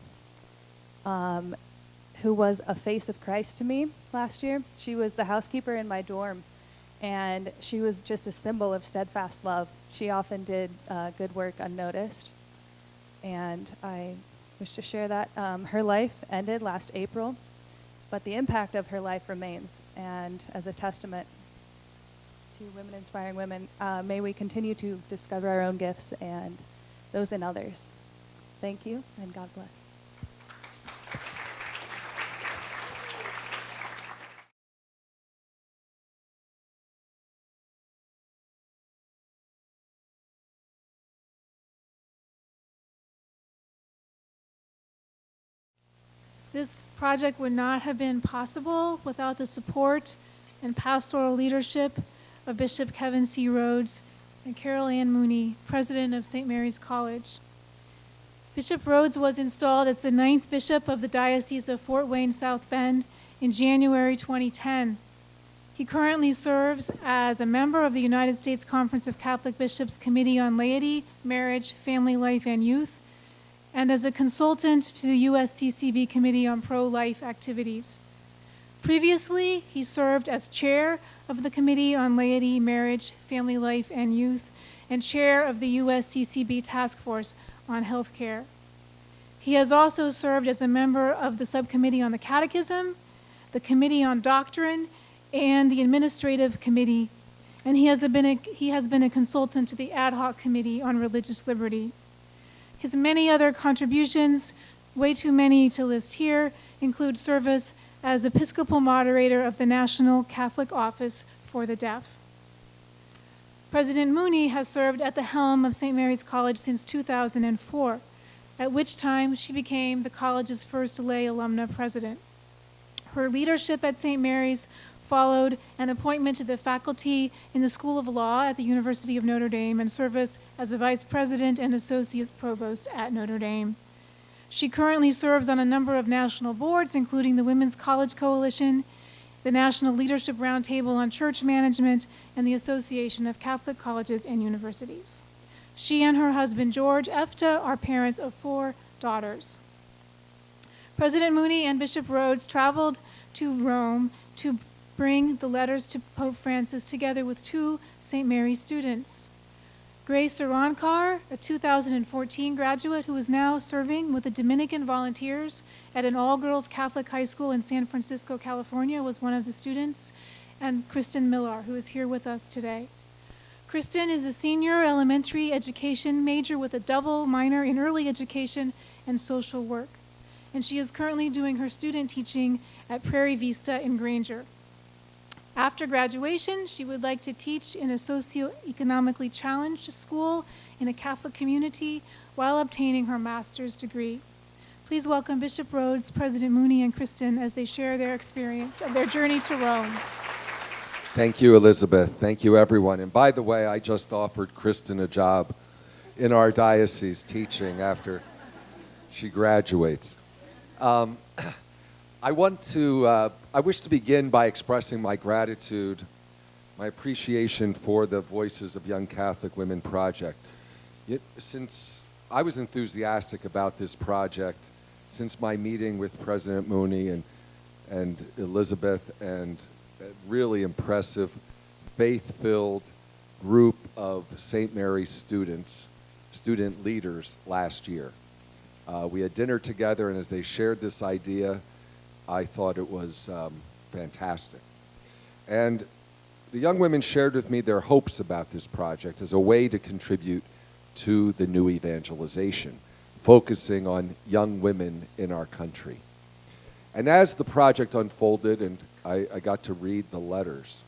who was a face of Christ to me last year. She was the housekeeper in my dorm, and she was just a symbol of steadfast love. She often did good work unnoticed, and I wish to share that. Her life ended last April, but the impact of her life remains, and as a testament to women inspiring women, may we continue to discover our own gifts and those in others. Thank you, and God bless. This project would not have been possible without the support and pastoral leadership of Bishop Kevin C. Rhoades and Carol Ann Mooney, president of St. Mary's College. Bishop Rhoades was installed as the 9th bishop of the Diocese of Fort Wayne South Bend in January 2010. He currently serves as a member of the United States Conference of Catholic Bishops Committee on Laity, Marriage, Family Life, and Youth, and as a consultant to the USCCB Committee on Pro-Life Activities. Previously, he served as chair of the Committee on Laity, Marriage, Family Life, and Youth, and chair of the USCCB Task Force on Healthcare. He has also served as a member of the Subcommittee on the Catechism, the Committee on Doctrine, and the Administrative Committee, and he has been a consultant to the Ad Hoc Committee on Religious Liberty. His many other contributions, way too many to list here, include service as Episcopal Moderator of the National Catholic Office for the Deaf. President Mooney has served at the helm of St. Mary's College since 2004, at which time she became the college's first lay alumna president. Her leadership at St. Mary's followed an appointment to the faculty in the School of Law at the University of Notre Dame and service as a vice president and associate provost at Notre Dame. She currently serves on a number of national boards, including the Women's College Coalition, the National Leadership Roundtable on Church Management, and the Association of Catholic Colleges and Universities. She and her husband, George Efta, are parents of 4 daughters. President Mooney and Bishop Rhoades traveled to Rome to bring the letters to Pope Francis together with 2 St. Mary's students. Grace Arankar, a 2014 graduate who is now serving with the Dominican Volunteers at an all-girls Catholic high school in San Francisco, California, was one of the students, and Kristen Millar, who is here with us today. Kristen is a senior elementary education major with a double minor in early education and social work, and she is currently doing her student teaching at Prairie Vista in Granger. After graduation, she would like to teach in a socioeconomically challenged school in a Catholic community while obtaining her master's degree. Please welcome Bishop Rhoades, President Mooney, and Kristen as they share their experience of their journey to Rome. Thank you, Elizabeth. Thank you, everyone. And by the way, I just offered Kristen a job in our diocese teaching after she graduates. I wish to begin by expressing my gratitude, my appreciation for the Voices of Young Catholic Women project. Since I was enthusiastic about this project, since my meeting with President Mooney and Elizabeth and a really impressive, faith-filled group of St. Mary's student leaders last year. We had dinner together, and as they shared this idea, I thought it was fantastic. And the young women shared with me their hopes about this project as a way to contribute to the new evangelization, focusing on young women in our country. And as the project unfolded and I got to read the letters,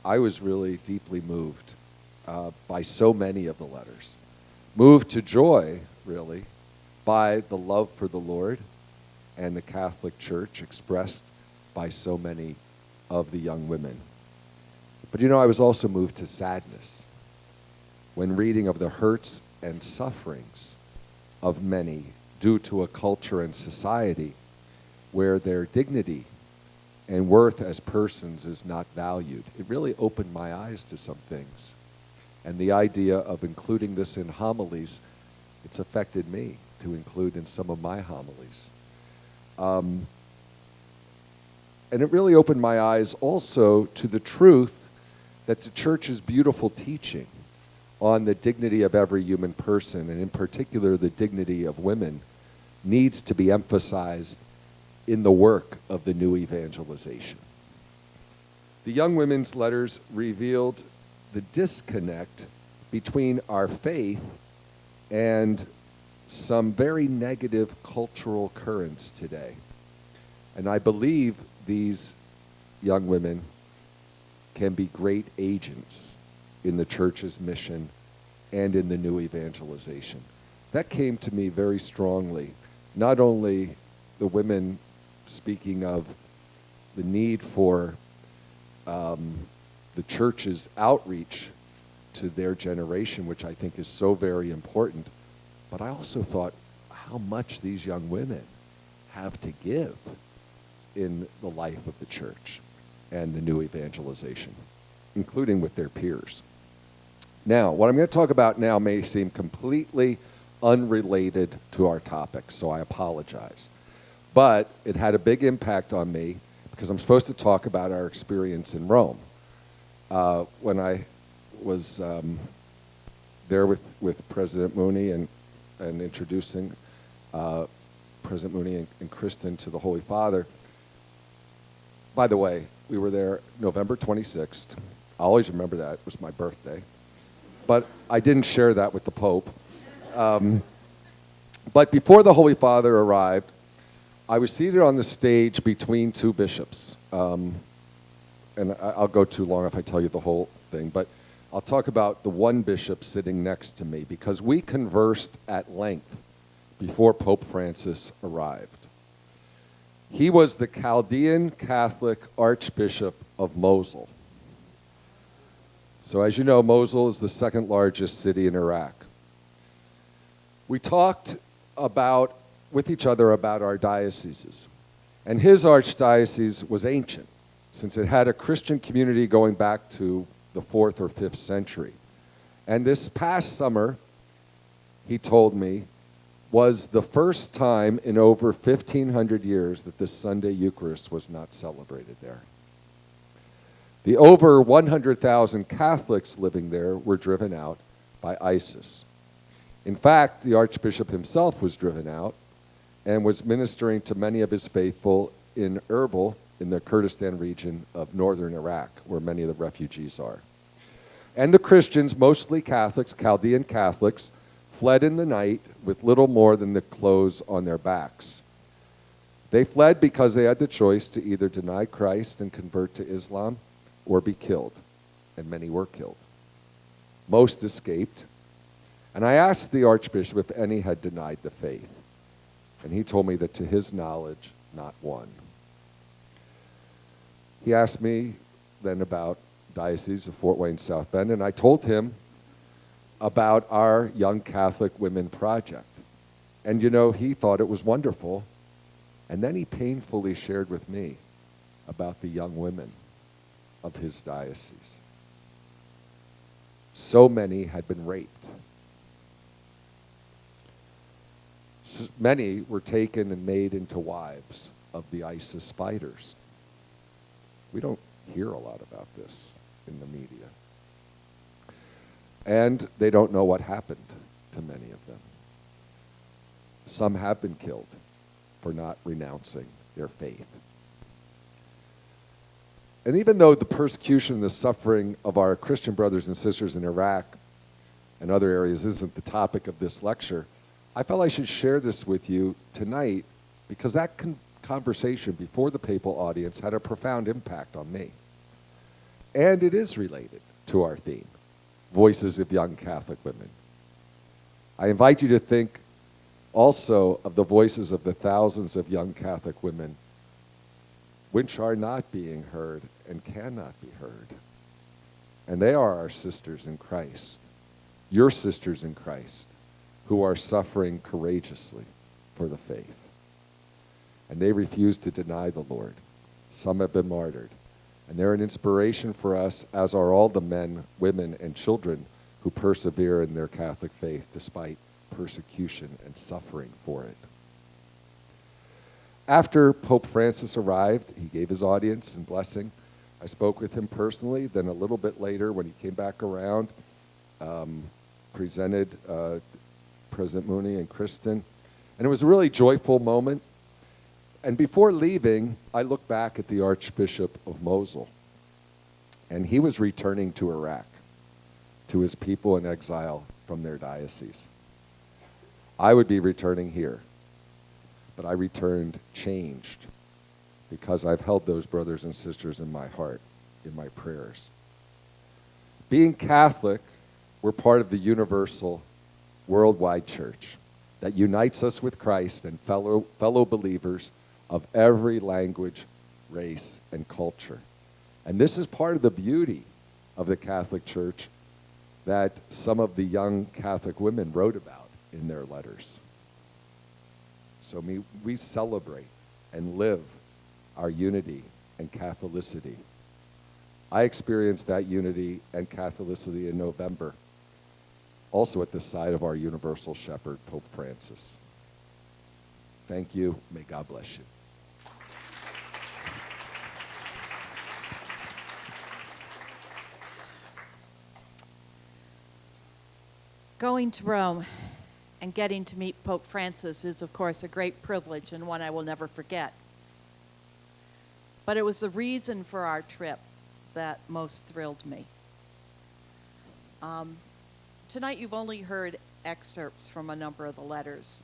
I was really deeply moved by so many of the letters. Moved to joy, really, by the love for the Lord and the Catholic Church expressed by so many of the young women. But you know, I was also moved to sadness when reading of the hurts and sufferings of many due to a culture and society where their dignity and worth as persons is not valued. It really opened my eyes to some things. And the idea of including this in homilies, it's affected me to include in some of my homilies. And it really opened my eyes also to the truth that the church's beautiful teaching on the dignity of every human person, and in particular the dignity of women, needs to be emphasized in the work of the new evangelization. The young women's letters revealed the disconnect between our faith and some very negative cultural currents today. And I believe these young women can be great agents in the church's mission and in the new evangelization. That came to me very strongly. Not only the women speaking of the need for the church's outreach to their generation, which I think is so very important, but I also thought how much these young women have to give in the life of the church and the new evangelization, including with their peers. Now, what I'm going to talk about now may seem completely unrelated to our topic, so I apologize. But it had a big impact on me because I'm supposed to talk about our experience in Rome. When I was there with President Mooney and introducing President Mooney and Kristen to the Holy Father. By the way, we were there November 26th. I always remember that. It was my birthday. But I didn't share that with the Pope. But before the Holy Father arrived, I was seated on the stage between two bishops. And I'll go too long if I tell you the whole thing, but I'll talk about the one bishop sitting next to me because we conversed at length before Pope Francis arrived. He was the Chaldean Catholic Archbishop of Mosul. So as you know, Mosul is the second largest city in Iraq. We talked with each other about our dioceses. And his archdiocese was ancient, since it had a Christian community going back to the 4th or 5th century. And this past summer, he told me, was the first time in over 1,500 years that the Sunday Eucharist was not celebrated there. The over 100,000 Catholics living there were driven out by ISIS. In fact, the Archbishop himself was driven out and was ministering to many of his faithful in Erbil, in the Kurdistan region of northern Iraq, where many of the refugees are. And the Christians, mostly Catholics, Chaldean Catholics, fled in the night with little more than the clothes on their backs. They fled because they had the choice to either deny Christ and convert to Islam or be killed, and many were killed. Most escaped, and I asked the Archbishop if any had denied the faith, and he told me that to his knowledge, not one. He asked me then about Diocese of Fort Wayne South Bend, and I told him about our Young Catholic Women Project. And you know, he thought it was wonderful, and then he painfully shared with me about the young women of his diocese. So many had been raped. Many were taken and made into wives of the ISIS fighters. We don't hear a lot about this in the media. And they don't know what happened to many of them. Some have been killed for not renouncing their faith. And even though the persecution and the suffering of our Christian brothers and sisters in Iraq and other areas isn't the topic of this lecture, I felt I should share this with you tonight because that conversation before the papal audience had a profound impact on me. And it is related to our theme, Voices of Young Catholic Women. I invite you to think also of the voices of the thousands of young Catholic women which are not being heard and cannot be heard. And they are our sisters in Christ, your sisters in Christ, who are suffering courageously for the faith. And they refuse to deny the Lord. Some have been martyred. And they're an inspiration for us, as are all the men, women, and children who persevere in their Catholic faith despite persecution and suffering for it. After Pope Francis arrived, he gave his audience and blessing. I spoke with him personally. Then a little bit later, when he came back around, presented President Mooney and Kristen. And it was a really joyful moment. And before leaving, I looked back at the Archbishop of Mosul. And he was returning to Iraq, to his people in exile from their diocese. I would be returning here. But I returned changed, because I've held those brothers and sisters in my heart, in my prayers. Being Catholic, we're part of the universal, worldwide church that unites us with Christ and fellow believers of every language, race, and culture. And this is part of the beauty of the Catholic Church that some of the young Catholic women wrote about in their letters. So we celebrate and live our unity and Catholicity. I experienced that unity and Catholicity in November, also at the side of our universal shepherd, Pope Francis. Thank you. May God bless you. Going to Rome and getting to meet Pope Francis is, of course, a great privilege and one I will never forget. But it was the reason for our trip that most thrilled me. Tonight you've only heard excerpts from a number of the letters.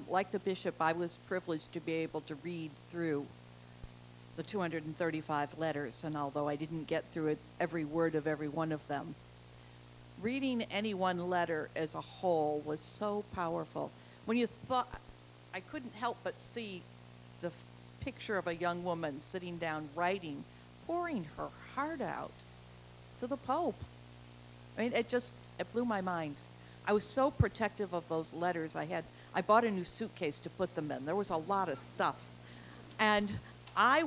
Like the bishop, I was privileged to be able to read through the 235 letters, and although I didn't get through it, every word of every one of them, reading any one letter as a whole was so powerful. When you thought, I couldn't help but see the picture of a young woman sitting down writing, pouring her heart out to the Pope. I mean, it blew my mind. I was so protective of those letters. I bought a new suitcase to put them in. There was a lot of stuff. And I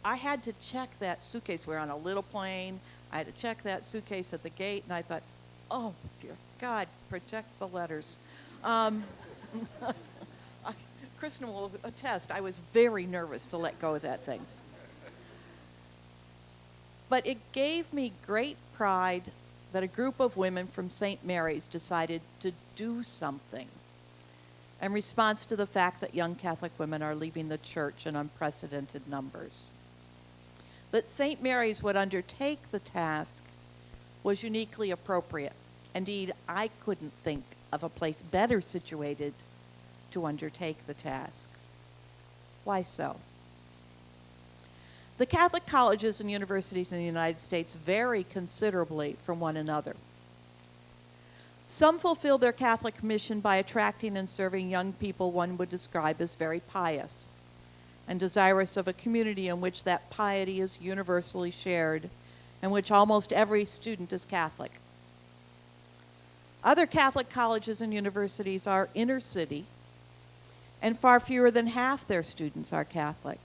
had to check that suitcase. We were on a little plane. I had to check that suitcase at the gate, and I thought, oh, dear God, protect the letters. Kristen will attest, I was very nervous to let go of that thing. But it gave me great pride that a group of women from St. Mary's decided to do something in response to the fact that young Catholic women are leaving the church in unprecedented numbers. That St. Mary's would undertake the task was uniquely appropriate. Indeed, I couldn't think of a place better situated to undertake the task. Why so? The Catholic colleges and universities in the United States vary considerably from one another. Some fulfill their Catholic mission by attracting and serving young people one would describe as very pious and desirous of a community in which that piety is universally shared, in which almost every student is Catholic. Other Catholic colleges and universities are inner city, and far fewer than half their students are Catholic.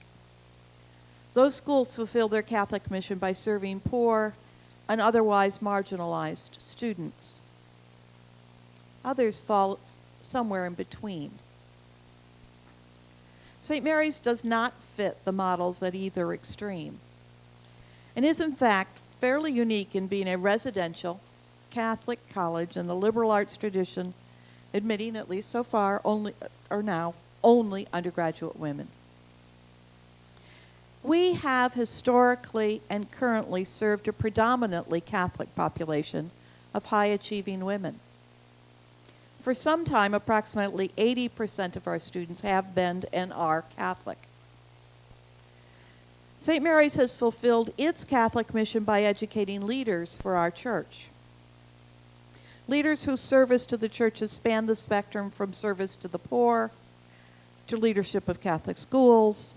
Those schools fulfill their Catholic mission by serving poor and otherwise marginalized students. Others fall somewhere in between. St. Mary's does not fit the models at either extreme, and is in fact fairly unique in being a residential Catholic college in the liberal arts tradition, admitting, at least so far, only undergraduate women. We have historically and currently served a predominantly Catholic population of high-achieving women. For some time, approximately 80% of our students have been and are Catholic. St. Mary's has fulfilled its Catholic mission by educating leaders for our church. Leaders whose service to the church has spanned the spectrum from service to the poor, to leadership of Catholic schools,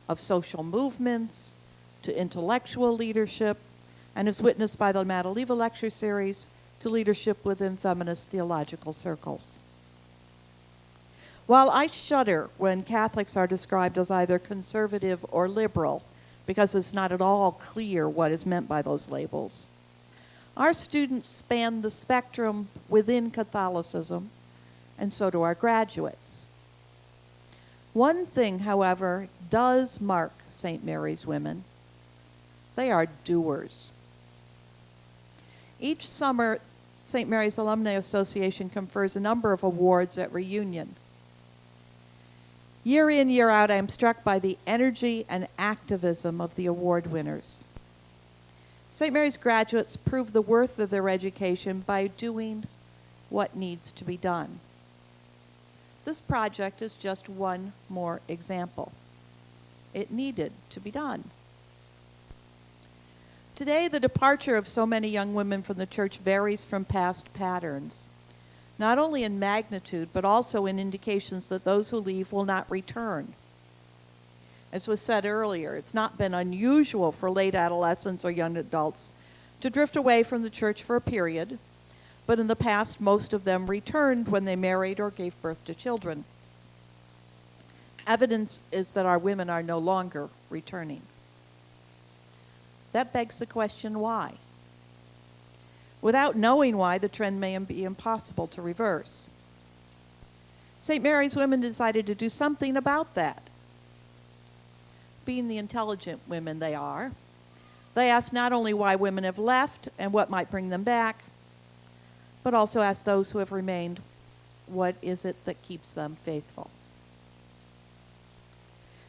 of social movements, to intellectual leadership, and is witnessed by the Madeleva Lecture series to leadership within feminist theological circles. While I shudder when Catholics are described as either conservative or liberal, because it's not at all clear what is meant by those labels, our students span the spectrum within Catholicism, and so do our graduates. One thing, however, does mark St. Mary's Women. They are doers. Each summer, St. Mary's Alumni Association confers a number of awards at reunion. Year in, year out, I am struck by the energy and activism of the award winners. St. Mary's graduates prove the worth of their education by doing what needs to be done. This project is just one more example. It needed to be done. Today, the departure of so many young women from the church varies from past patterns, not only in magnitude, but also in indications that those who leave will not return. As was said earlier, it's not been unusual for late adolescents or young adults to drift away from the church for a period, but in the past, most of them returned when they married or gave birth to children. Evidence is that our women are no longer returning. That begs the question, why? Without knowing why, the trend may be impossible to reverse. St. Mary's Women decided to do something about that. Being the intelligent women they are, they asked not only why women have left and what might bring them back, but also asked those who have remained, what is it that keeps them faithful?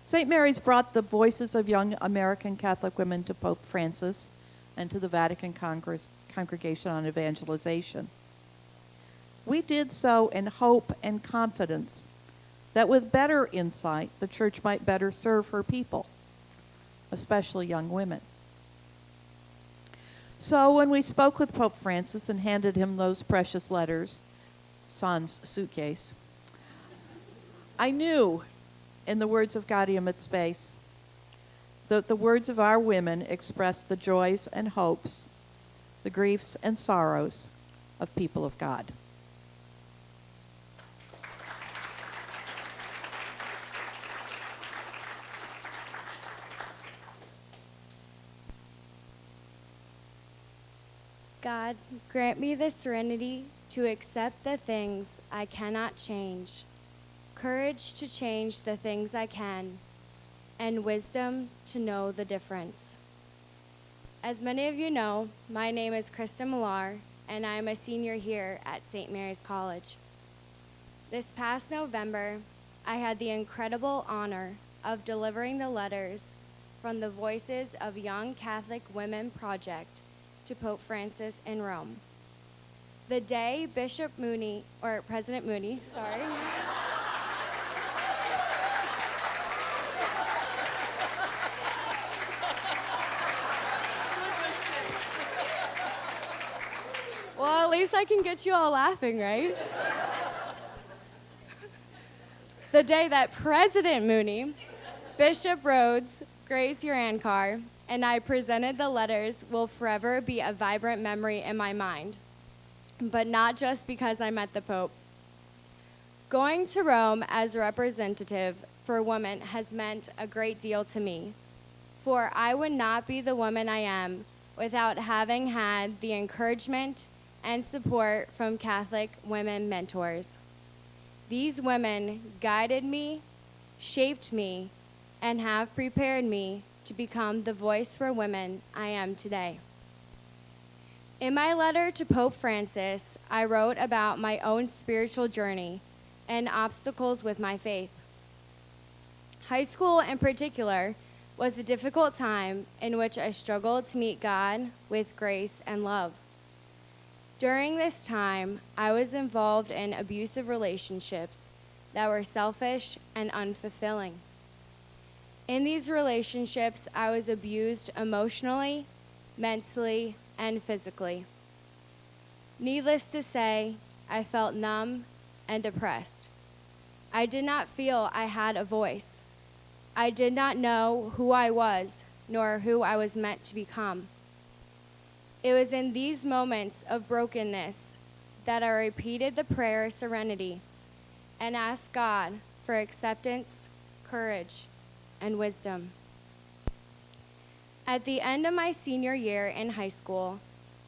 St. Mary's brought the voices of young American Catholic women to Pope Francis and to the Vatican Congregation on Evangelization. We did so in hope and confidence that with better insight, the church might better serve her people, especially young women. So when we spoke with Pope Francis and handed him those precious letters, sans suitcase, I knew, in the words of Gaudium et Spes, that the words of our women express the joys and hopes, the griefs and sorrows of people of God. God, grant me the serenity to accept the things I cannot change, courage to change the things I can, and wisdom to know the difference. As many of you know, my name is Krista Millar, and I am a senior here at St. Mary's College. This past November, I had the incredible honor of delivering the letters from the Voices of Young Catholic Women Project to Pope Francis in Rome. The day President Mooney, sorry. Well, at least I can get you all laughing, right? The day that President Mooney, Bishop Rhoades, Grace Urankar, and I presented the letters will forever be a vibrant memory in my mind, but not just because I met the Pope. Going to Rome as a representative for women has meant a great deal to me, for I would not be the woman I am without having had the encouragement and support from Catholic women mentors. These women guided me, shaped me, and have prepared me to become the voice for women I am today. In my letter to Pope Francis, I wrote about my own spiritual journey and obstacles with my faith. High school, in particular, was a difficult time in which I struggled to meet God with grace and love. During this time, I was involved in abusive relationships that were selfish and unfulfilling. In these relationships, I was abused emotionally, mentally, and physically. Needless to say, I felt numb and depressed. I did not feel I had a voice. I did not know who I was, nor who I was meant to become. It was in these moments of brokenness that I repeated the prayer of serenity and asked God for acceptance, courage, and wisdom. At the end of my senior year in high school,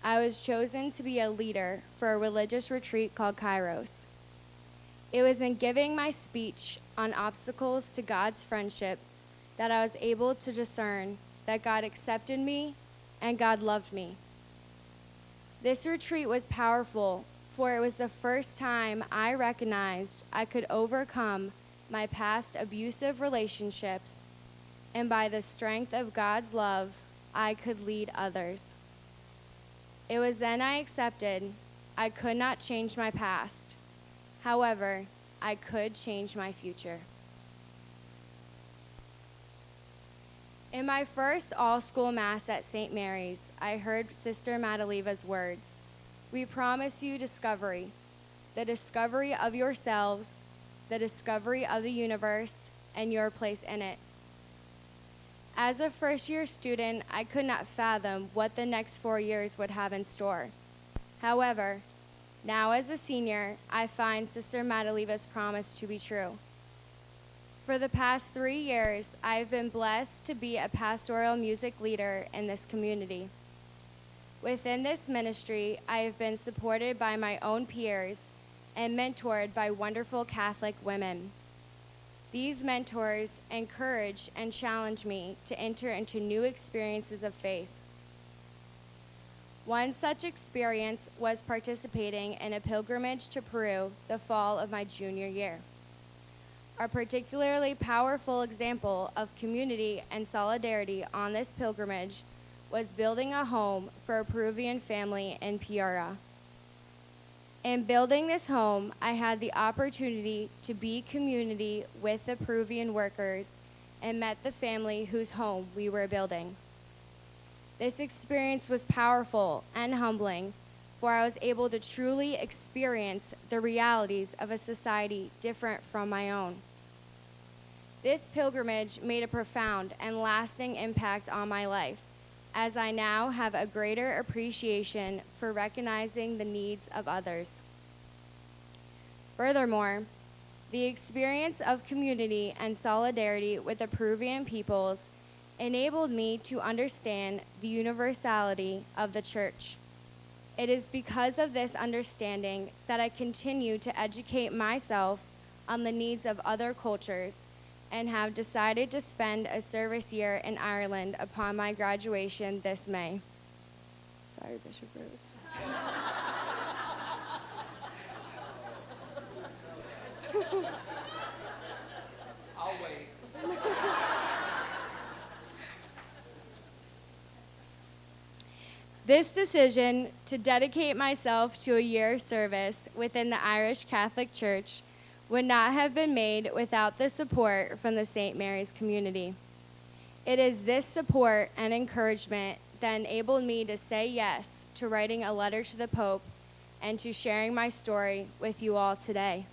I was chosen to be a leader for a religious retreat called Kairos. It was in giving my speech on obstacles to God's friendship that I was able to discern that God accepted me and God loved me. This retreat was powerful, for it was the first time I recognized I could overcome my past abusive relationships, and by the strength of God's love, I could lead others. It was then I accepted I could not change my past. However, I could change my future. In my first all-school mass at St. Mary's, I heard Sister Madeleva's words, "We promise you discovery, the discovery of yourselves, the discovery of the universe, and your place in it." As a first-year student, I could not fathom what the next 4 years would have in store. However, now as a senior, I find Sister Madeleva's promise to be true. For the past 3 years, I have been blessed to be a pastoral music leader in this community. Within this ministry, I have been supported by my own peers and mentored by wonderful Catholic women. These mentors encourage and challenge me to enter into new experiences of faith. One such experience was participating in a pilgrimage to Peru the fall of my junior year. A particularly powerful example of community and solidarity on this pilgrimage was building a home for a Peruvian family in Piura. In building this home, I had the opportunity to be community with the Peruvian workers and met the family whose home we were building. This experience was powerful and humbling, for I was able to truly experience the realities of a society different from my own. This pilgrimage made a profound and lasting impact on my life, as I now have a greater appreciation for recognizing the needs of others. Furthermore, the experience of community and solidarity with the Peruvian peoples enabled me to understand the universality of the Church. It is because of this understanding that I continue to educate myself on the needs of other cultures and have decided to spend a service year in Ireland upon my graduation this May. Sorry, Bishop Rhoades. I'll wait. This decision to dedicate myself to a year of service within the Irish Catholic Church would not have been made without the support from the St. Mary's community. It is this support and encouragement that enabled me to say yes to writing a letter to the Pope and to sharing my story with you all today.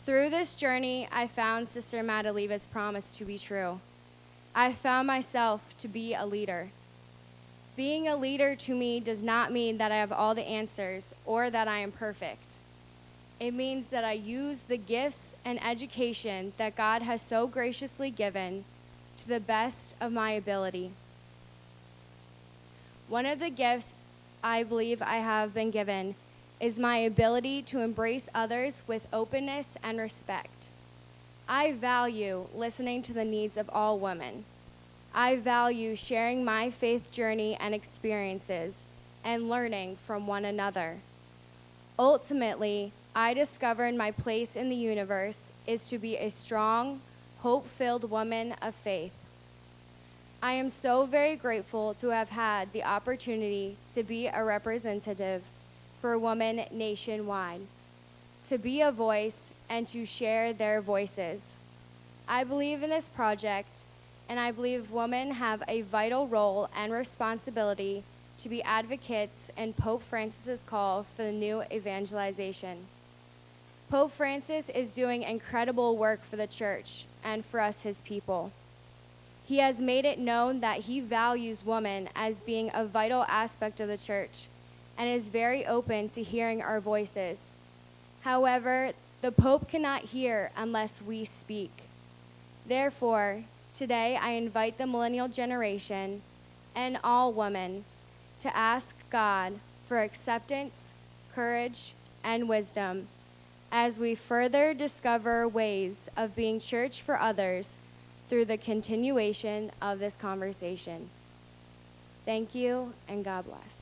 Through this journey, I found Sister Madeleva's promise to be true. I found myself to be a leader. Being a leader to me does not mean that I have all the answers or that I am perfect. It means that I use the gifts and education that God has so graciously given to the best of my ability. One of the gifts I believe I have been given is my ability to embrace others with openness and respect. I value listening to the needs of all women. I value sharing my faith journey and experiences and learning from one another. Ultimately, I discovered my place in the universe is to be a strong, hope-filled woman of faith. I am so very grateful to have had the opportunity to be a representative for women nationwide, to be a voice and to share their voices. I believe in this project, and I believe women have a vital role and responsibility to be advocates in Pope Francis's call for the new evangelization. Pope Francis is doing incredible work for the Church and for us, his people. He has made it known that he values women as being a vital aspect of the church and is very open to hearing our voices. However, the Pope cannot hear unless we speak. Therefore, today I invite the millennial generation and all women to ask God for acceptance, courage, and wisdom as we further discover ways of being church for others through the continuation of this conversation. Thank you, and God bless.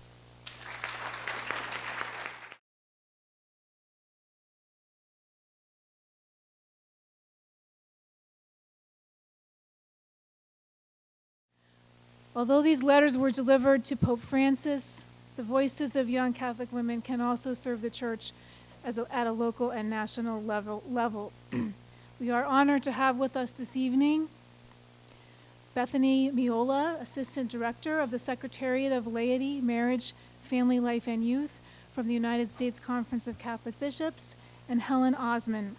Although these letters were delivered to Pope Francis, the voices of young Catholic women can also serve the church at a local and national level. We are honored to have with us this evening Bethany Miola, Assistant Director of the Secretariat of Laity, Marriage, Family Life, and Youth from the United States Conference of Catholic Bishops, and Helen Osman,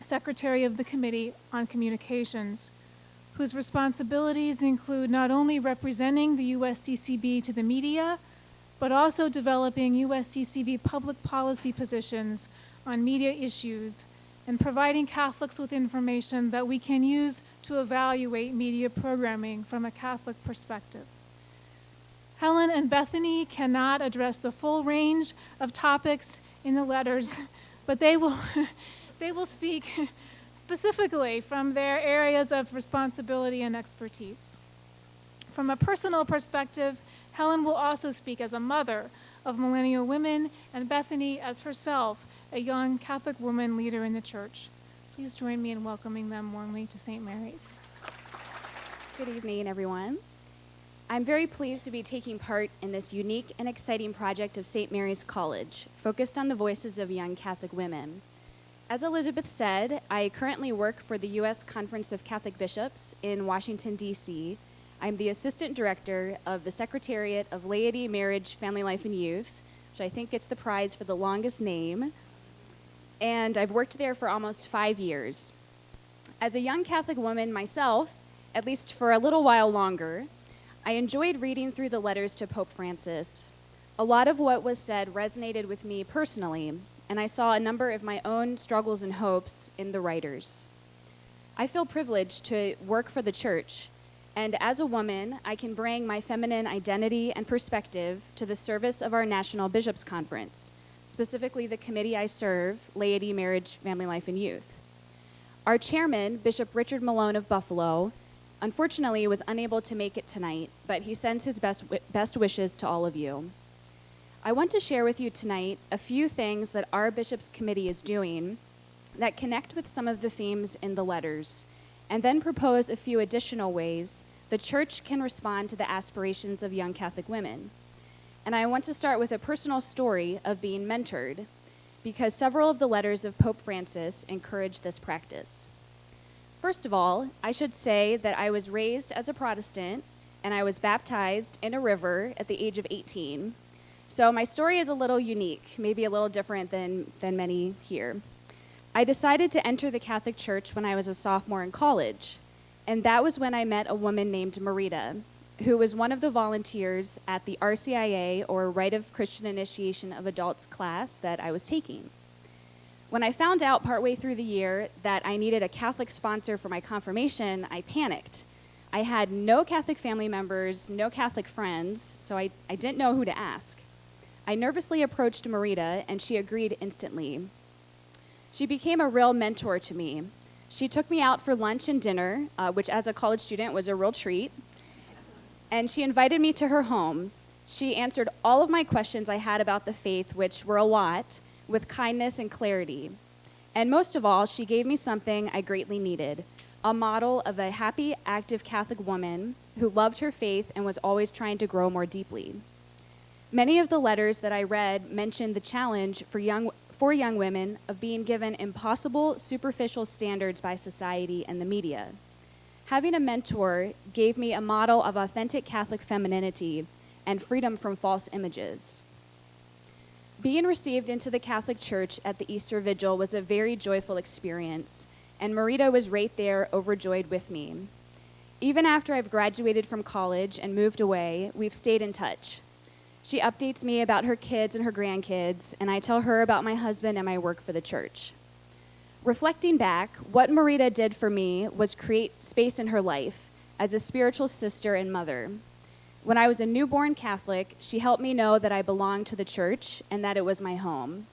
Secretary of the Committee on Communications, whose responsibilities include not only representing the USCCB to the media, but also developing USCCB public policy positions on media issues and providing Catholics with information that we can use to evaluate media programming from a Catholic perspective. Helen and Bethany cannot address the full range of topics in the letters, but they will speak specifically from their areas of responsibility and expertise. From a personal perspective, Helen will also speak as a mother of Millennial Women, and Bethany as herself, a young Catholic woman leader in the church. Please join me in welcoming them warmly to St. Mary's. Good evening, everyone. I'm very pleased to be taking part in this unique and exciting project of St. Mary's College, focused on the voices of young Catholic women. As Elizabeth said, I currently work for the U.S. Conference of Catholic Bishops in Washington, D.C. I'm the Assistant Director of the Secretariat of Laity, Marriage, Family Life, and Youth, which I think gets the prize for the longest name. And I've worked there for almost 5 years. As a young Catholic woman myself, at least for a little while longer, I enjoyed reading through the letters to Pope Francis. A lot of what was said resonated with me personally, and I saw a number of my own struggles and hopes in the writers. I feel privileged to work for the church, and as a woman, I can bring my feminine identity and perspective to the service of our National Bishops' Conference, specifically the committee I serve, Laity, Marriage, Family Life, and Youth. Our chairman, Bishop Richard Malone of Buffalo, unfortunately was unable to make it tonight, but he sends his best wishes to all of you. I want to share with you tonight a few things that our Bishops' Committee is doing that connect with some of the themes in the letters, and then propose a few additional ways the church can respond to the aspirations of young Catholic women. And I want to start with a personal story of being mentored, because several of the letters of Pope Francis encourage this practice. First of all, I should say that I was raised as a Protestant, and I was baptized in a river at the age of 18. So my story is a little unique, maybe a little different than many here. I decided to enter the Catholic Church when I was a sophomore in college, and that was when I met a woman named Marita, who was one of the volunteers at the RCIA, or Rite of Christian Initiation of Adults class that I was taking. When I found out partway through the year that I needed a Catholic sponsor for my confirmation, I panicked. I had no Catholic family members, no Catholic friends, so I didn't know who to ask. I nervously approached Marita, and she agreed instantly. She became a real mentor to me. She took me out for lunch and dinner, which as a college student was a real treat, and she invited me to her home. She answered all of my questions I had about the faith, which were a lot, with kindness and clarity. And most of all, she gave me something I greatly needed, a model of a happy, active Catholic woman who loved her faith and was always trying to grow more deeply. Many of the letters that I read mentioned the challenge for young women of being given impossible, superficial standards by society and the media. Having a mentor gave me a model of authentic Catholic femininity and freedom from false images. Being received into the Catholic Church at the Easter Vigil was a very joyful experience, and Marita was right there, overjoyed with me. Even after I've graduated from college and moved away, we've stayed in touch. She updates me about her kids and her grandkids, and I tell her about my husband and my work for the church. Reflecting back, what Marita did for me was create space in her life as a spiritual sister and mother. When I was a newborn Catholic, she helped me know that I belonged to the church and that it was my home.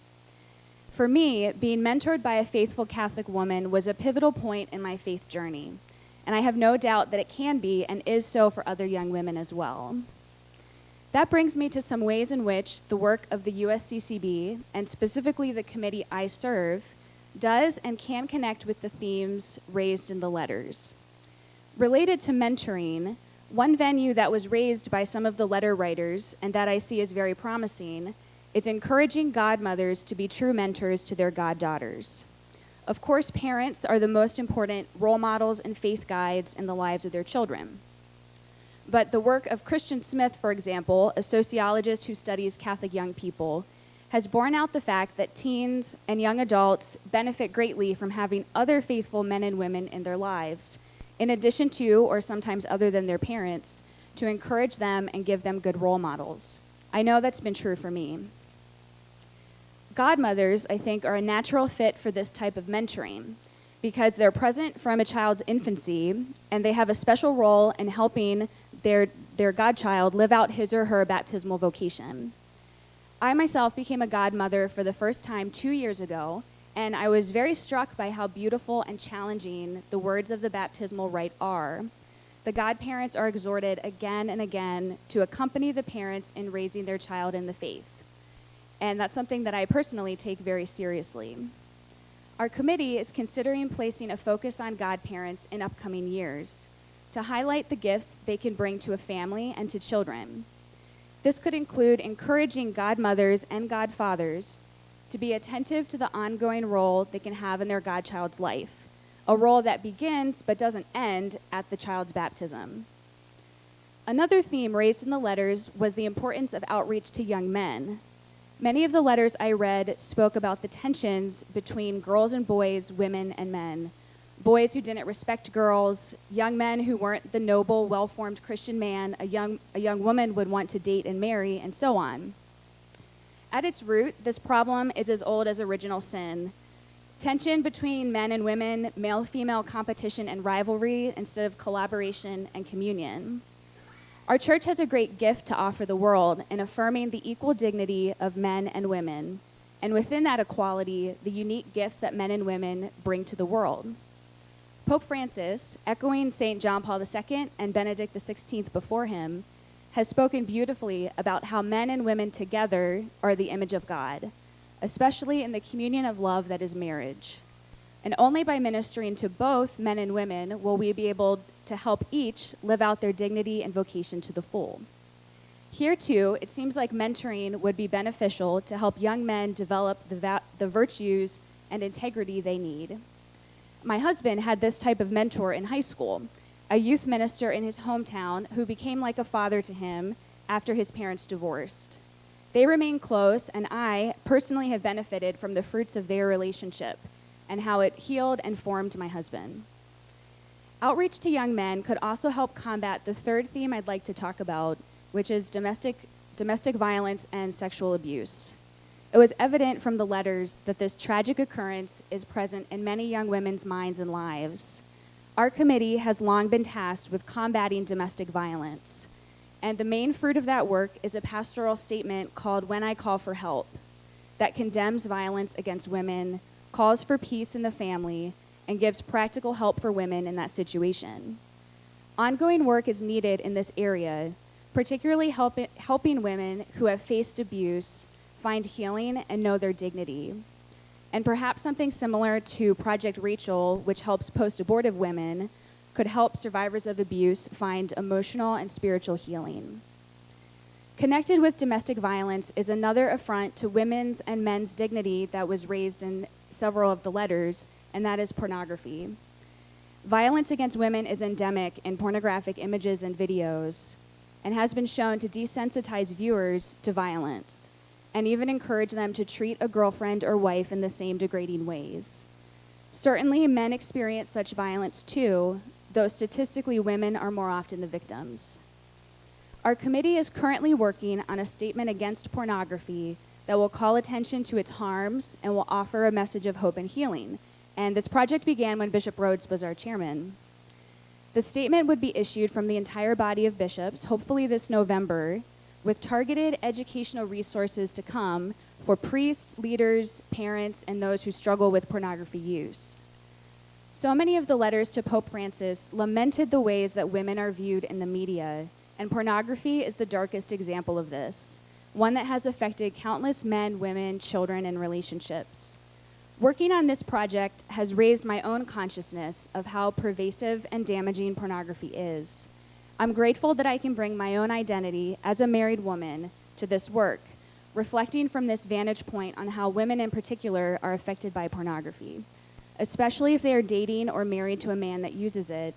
For me, being mentored by a faithful Catholic woman was a pivotal point in my faith journey, and I have no doubt that it can be and is so for other young women as well. That brings me to some ways in which the work of the USCCB, and specifically the committee I serve, does and can connect with the themes raised in the letters. Related to mentoring, one venue that was raised by some of the letter writers, and that I see as very promising, is encouraging godmothers to be true mentors to their goddaughters. Of course, parents are the most important role models and faith guides in the lives of their children. But the work of Christian Smith, for example, a sociologist who studies Catholic young people, has borne out the fact that teens and young adults benefit greatly from having other faithful men and women in their lives, in addition to, or sometimes other than their parents, to encourage them and give them good role models. I know that's been true for me. Godmothers, I think, are a natural fit for this type of mentoring because they're present from a child's infancy and they have a special role in helping their godchild live out his or her baptismal vocation. I myself became a godmother for the first time 2 years ago, and I was very struck by how beautiful and challenging the words of the baptismal rite are. The godparents are exhorted again and again to accompany the parents in raising their child in the faith. And that's something that I personally take very seriously. Our committee is considering placing a focus on godparents in upcoming years to highlight the gifts they can bring to a family and to children. This could include encouraging godmothers and godfathers to be attentive to the ongoing role they can have in their godchild's life, a role that begins but doesn't end at the child's baptism. Another theme raised in the letters was the importance of outreach to young men. Many of the letters I read spoke about the tensions between girls and boys, women and men, boys who didn't respect girls, young men who weren't the noble, well-formed Christian man a young woman would want to date and marry, and so on. At its root, this problem is as old as original sin. Tension between men and women, male-female competition and rivalry instead of collaboration and communion. Our church has a great gift to offer the world in affirming the equal dignity of men and women, and within that equality, the unique gifts that men and women bring to the world. Pope Francis, echoing St. John Paul II and Benedict XVI before him, has spoken beautifully about how men and women together are the image of God, especially in the communion of love that is marriage. And only by ministering to both men and women will we be able to help each live out their dignity and vocation to the full. Here, too, it seems like mentoring would be beneficial to help young men develop the virtues and integrity they need. My husband had this type of mentor in high school, a youth minister in his hometown who became like a father to him after his parents divorced. They remain close, and I personally have benefited from the fruits of their relationship and how it healed and formed my husband. Outreach to young men could also help combat the third theme I'd like to talk about, which is domestic violence and sexual abuse. It was evident from the letters that this tragic occurrence is present in many young women's minds and lives. Our committee has long been tasked with combating domestic violence, and the main fruit of that work is a pastoral statement called When I Call for Help that condemns violence against women, calls for peace in the family, and gives practical help for women in that situation. Ongoing work is needed in this area, particularly helping women who have faced abuse find healing and know their dignity. And perhaps something similar to Project Rachel, which helps post-abortive women, could help survivors of abuse find emotional and spiritual healing. Connected with domestic violence is another affront to women's and men's dignity that was raised in several of the letters, and that is pornography. Violence against women is endemic in pornographic images and videos, and has been shown to desensitize viewers to violence, and even encourage them to treat a girlfriend or wife in the same degrading ways. Certainly, men experience such violence too, though statistically women are more often the victims. Our committee is currently working on a statement against pornography that will call attention to its harms and will offer a message of hope and healing. And this project began when Bishop Rhoades was our chairman. The statement would be issued from the entire body of bishops, hopefully this November, with targeted educational resources to come for priests, leaders, parents, and those who struggle with pornography use. So many of the letters to Pope Francis lamented the ways that women are viewed in the media, and pornography is the darkest example of this, one that has affected countless men, women, children, and relationships. Working on this project has raised my own consciousness of how pervasive and damaging pornography is. I'm grateful that I can bring my own identity as a married woman to this work, reflecting from this vantage point on how women in particular are affected by pornography, especially if they are dating or married to a man that uses it,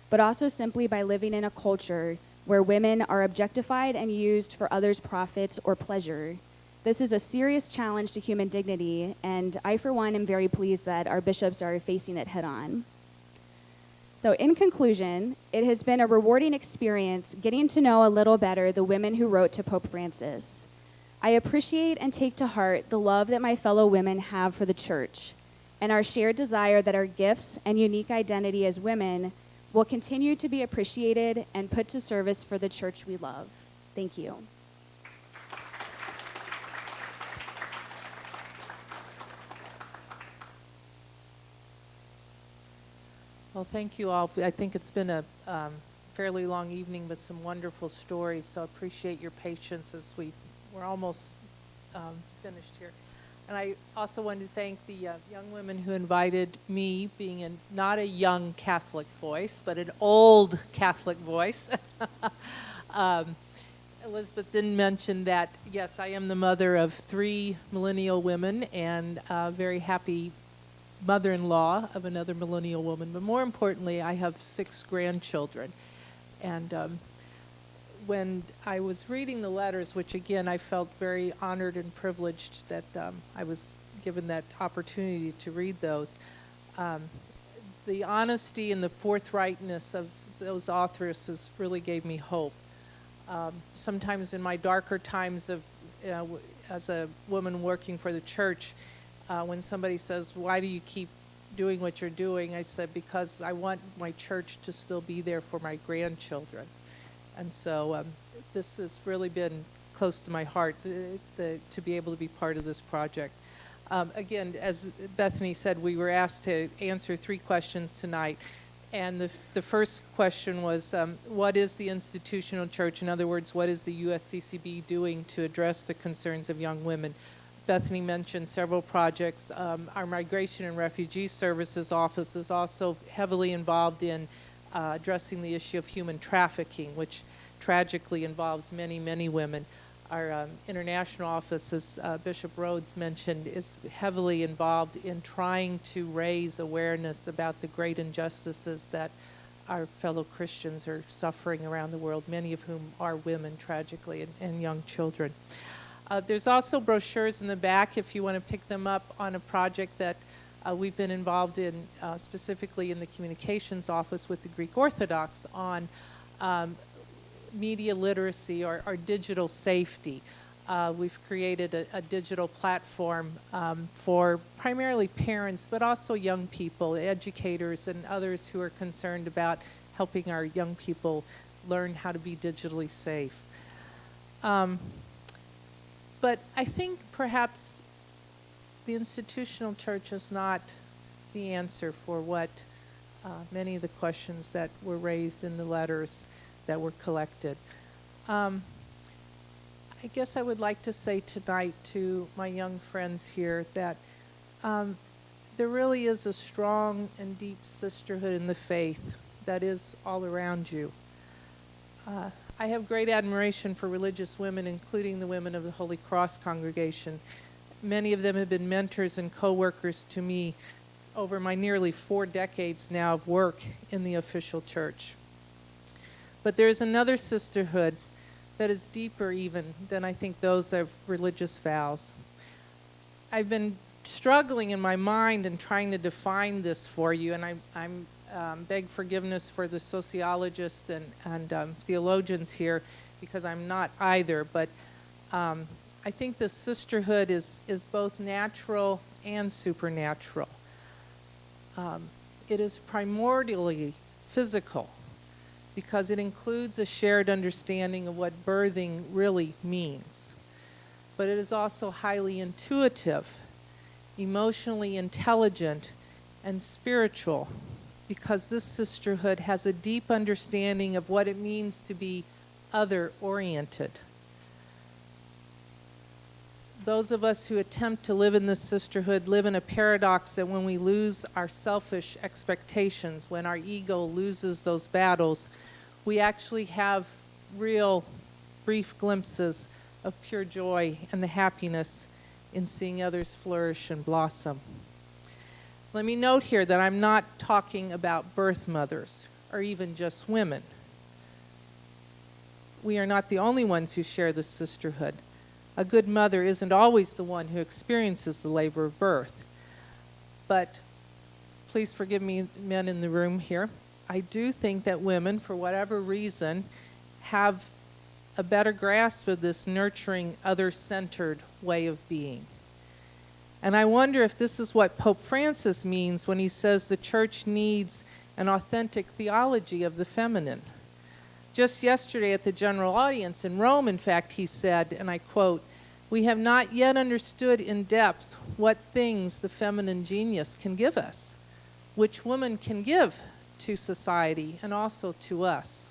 but also simply by living in a culture where women are objectified and used for others' profit or pleasure. This is a serious challenge to human dignity, and I, for one, am very pleased that our bishops are facing it head-on. So in conclusion, it has been a rewarding experience getting to know a little better the women who wrote to Pope Francis. I appreciate and take to heart the love that my fellow women have for the Church, and our shared desire that our gifts and unique identity as women will continue to be appreciated and put to service for the Church we love. Thank you. Well, thank you all. I think it's been a fairly long evening with some wonderful stories, so I appreciate your patience as we're almost finished here. And I also wanted to thank the young women who invited me, being not a young Catholic voice, but an old Catholic voice. Elizabeth didn't mention that, yes, I am the mother of 3 millennial women and a very happy mother-in-law of another millennial woman. But more importantly, I have 6 grandchildren. And when I was reading the letters, which again I felt very honored and privileged that I was given that opportunity to read those, the honesty and the forthrightness of those authoresses really gave me hope. Sometimes in my darker times of as a woman working for the Church, when somebody says, "Why do you keep doing what you're doing?" I said, "Because I want my church to still be there for my grandchildren." And so this has really been close to my heart to be able to be part of this project. Again, as Bethany said, we were asked to answer 3 questions tonight. And the first question was, what is the institutional church? In other words, what is the USCCB doing to address the concerns of young women? Bethany mentioned several projects. Our Migration and Refugee Services Office is also heavily involved in addressing the issue of human trafficking, which tragically involves many, many women. Our international office, as Bishop Rhoades mentioned, is heavily involved in trying to raise awareness about the great injustices that our fellow Christians are suffering around the world, many of whom are women, tragically, and young children. There's also brochures in the back if you want to pick them up on a project that we've been involved in, specifically in the communications office with the Greek Orthodox on media literacy or digital safety. We've created a digital platform for primarily parents, but also young people, educators, and others who are concerned about helping our young people learn how to be digitally safe. But I think perhaps the institutional church is not the answer for what many of the questions that were raised in the letters that were collected. I guess I would like to say tonight to my young friends here that there really is a strong and deep sisterhood in the faith that is all around you. I have great admiration for religious women, including the women of the Holy Cross congregation. Many of them have been mentors and co-workers to me over my nearly 4 decades now of work in the official church. But there's another sisterhood that is deeper even than I think those of religious vows. I've been struggling in my mind and trying to define this for you, and I'm beg forgiveness for the sociologists and theologians here, because I'm not either, but I think the sisterhood is both natural and supernatural. It is primordially physical because it includes a shared understanding of what birthing really means. But it is also highly intuitive, emotionally intelligent, and spiritual, because this sisterhood has a deep understanding of what it means to be other-oriented. Those of us who attempt to live in this sisterhood live in a paradox that when we lose our selfish expectations, when our ego loses those battles, we actually have real brief glimpses of pure joy and the happiness in seeing others flourish and blossom. Let me note here that I'm not talking about birth mothers or even just women. We are not the only ones who share this sisterhood. A good mother isn't always the one who experiences the labor of birth. But please forgive me, men in the room here. I do think that women, for whatever reason, have a better grasp of this nurturing, other-centered way of being. And I wonder if this is what Pope Francis means when he says the church needs an authentic theology of the feminine. Just yesterday at the general audience in Rome, in fact, he said, and I quote, "We have not yet understood in depth what things the feminine genius can give us, which woman can give to society and also to us.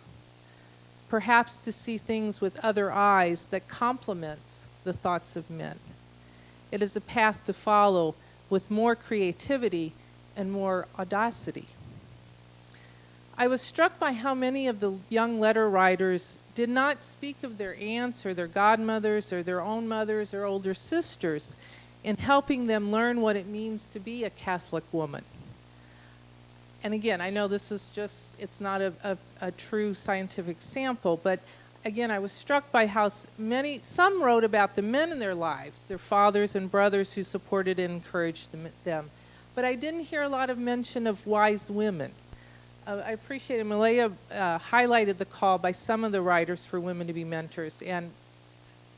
Perhaps to see things with other eyes that complements the thoughts of men. It is a path to follow with more creativity and more audacity." I was struck by how many of the young letter writers did not speak of their aunts or their godmothers or their own mothers or older sisters in helping them learn what it means to be a Catholic woman. And again, I know this is just, it's not a true scientific sample, but again, I was struck by how some wrote about the men in their lives, their fathers and brothers who supported and encouraged them. But I didn't hear a lot of mention of wise women. I appreciated Malaya highlighted the call by some of the writers for women to be mentors. And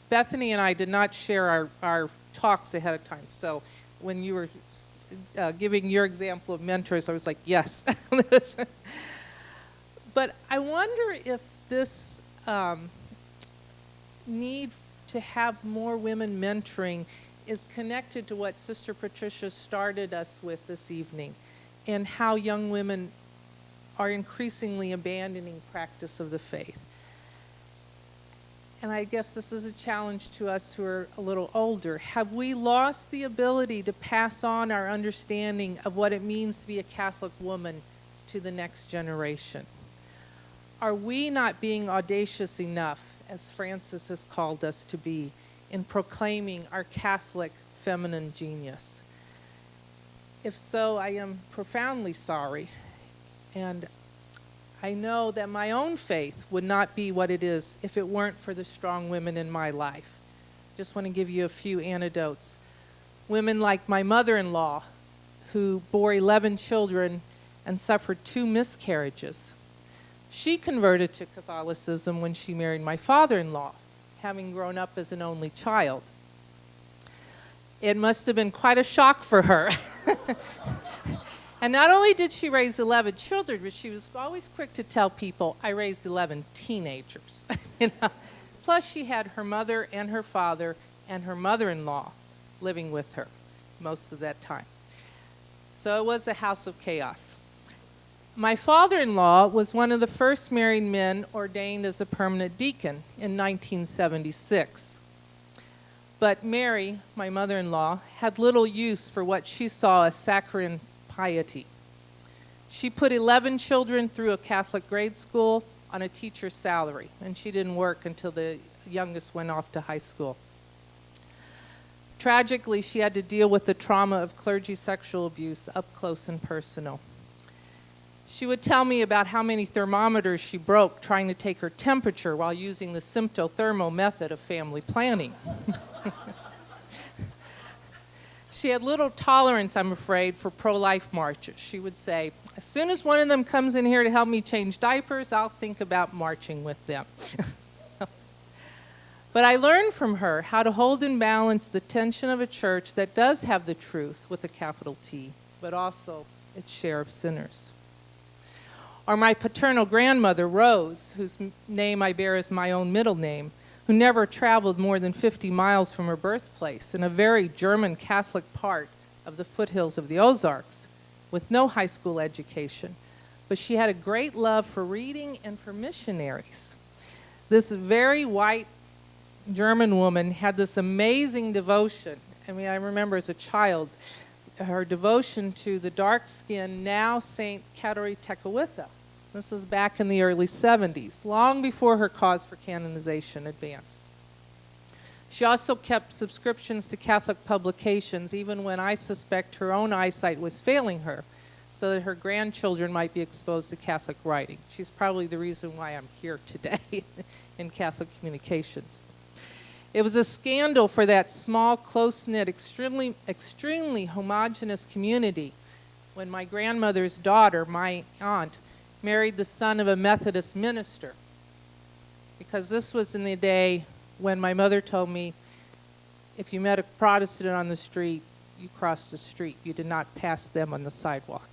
Bethany and I did not share our talks ahead of time. So when you were giving your example of mentors, I was like, yes. But I wonder if this need to have more women mentoring is connected to what Sister Patricia started us with this evening, and how young women are increasingly abandoning practice of the faith. And I guess this is a challenge to us who are a little older. Have we lost the ability to pass on our understanding of what it means to be a Catholic woman to the next generation? Are we not being audacious enough, as Francis has called us to be, in proclaiming our Catholic feminine genius? If so, I am profoundly sorry. And I know that my own faith would not be what it is if it weren't for the strong women in my life. Just want to give you a few anecdotes. Women like my mother-in-law, who bore 11 children and suffered 2 miscarriages. She converted to Catholicism when she married my father-in-law, having grown up as an only child. It must have been quite a shock for her. And not only did she raise 11 children, but she was always quick to tell people, I raised 11 teenagers. You know? Plus, she had her mother and her father and her mother-in-law living with her most of that time. So it was a house of chaos. My father-in-law was one of the first married men ordained as a permanent deacon in 1976. But Mary, my mother-in-law, had little use for what she saw as saccharine piety. She put 11 children through a Catholic grade school on a teacher's salary, and she didn't work until the youngest went off to high school. Tragically, she had to deal with the trauma of clergy sexual abuse up close and personal. She would tell me about how many thermometers she broke trying to take her temperature while using the symptothermal method of family planning. She had little tolerance, I'm afraid, for pro-life marches. She would say, as soon as one of them comes in here to help me change diapers, I'll think about marching with them. But I learned from her how to hold in balance the tension of a church that does have the truth with a capital T, but also its share of sinners. Or my paternal grandmother, Rose, whose name I bear as my own middle name, who never traveled more than 50 miles from her birthplace in a very German Catholic part of the foothills of the Ozarks, with no high school education. But she had a great love for reading and for missionaries. This very white German woman had this amazing devotion. I mean, I remember as a child, her devotion to the dark-skinned, now Saint Kateri Tekakwitha. This was back in the early 70s, long before her cause for canonization advanced. She also kept subscriptions to Catholic publications, even when I suspect her own eyesight was failing her, so that her grandchildren might be exposed to Catholic writing. She's probably the reason why I'm here today in Catholic communications. It was a scandal for that small, close-knit, extremely homogeneous community when my grandmother's daughter, my aunt, married the son of a Methodist minister. Because this was in the day when my mother told me, if you met a Protestant on the street, you crossed the street. You did not pass them on the sidewalk.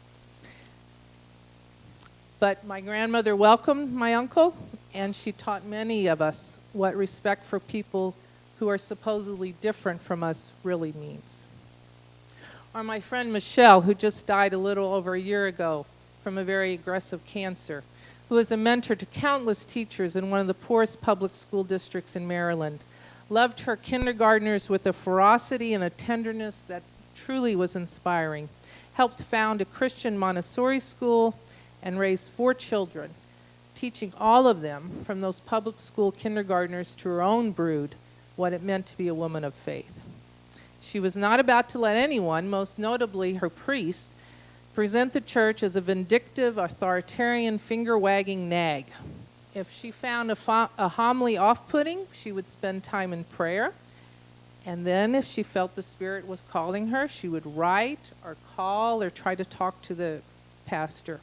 But my grandmother welcomed my uncle, and she taught many of us what respect for people who are supposedly different from us really means. Or my friend Michelle, who just died a little over a year ago from a very aggressive cancer, who was a mentor to countless teachers in one of the poorest public school districts in Maryland, loved her kindergartners with a ferocity and a tenderness that truly was inspiring, helped found a Christian Montessori school, and raised 4 children, teaching all of them, from those public school kindergartners to her own brood, what it meant to be a woman of faith. She was not about to let anyone, most notably her priest, present the church as a vindictive, authoritarian, finger-wagging nag. If she found a homily off-putting, she would spend time in prayer. And then if she felt the Spirit was calling her, she would write or call or try to talk to the pastor.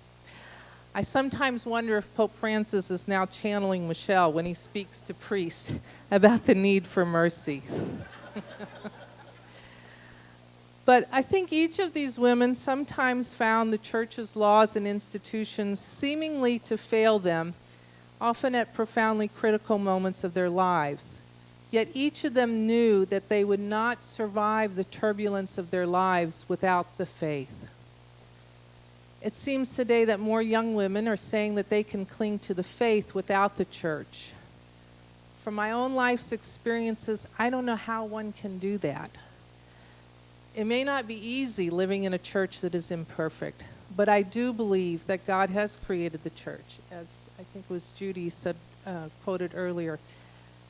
I sometimes wonder if Pope Francis is now channeling Michelle when he speaks to priests about the need for mercy. But I think each of these women sometimes found the church's laws and institutions seemingly to fail them, often at profoundly critical moments of their lives. Yet each of them knew that they would not survive the turbulence of their lives without the faith. It seems today that more young women are saying that they can cling to the faith without the church. From my own life's experiences, I don't know how one can do that. It may not be easy living in a church that is imperfect, but I do believe that God has created the church, as I think it was Judy said, quoted earlier,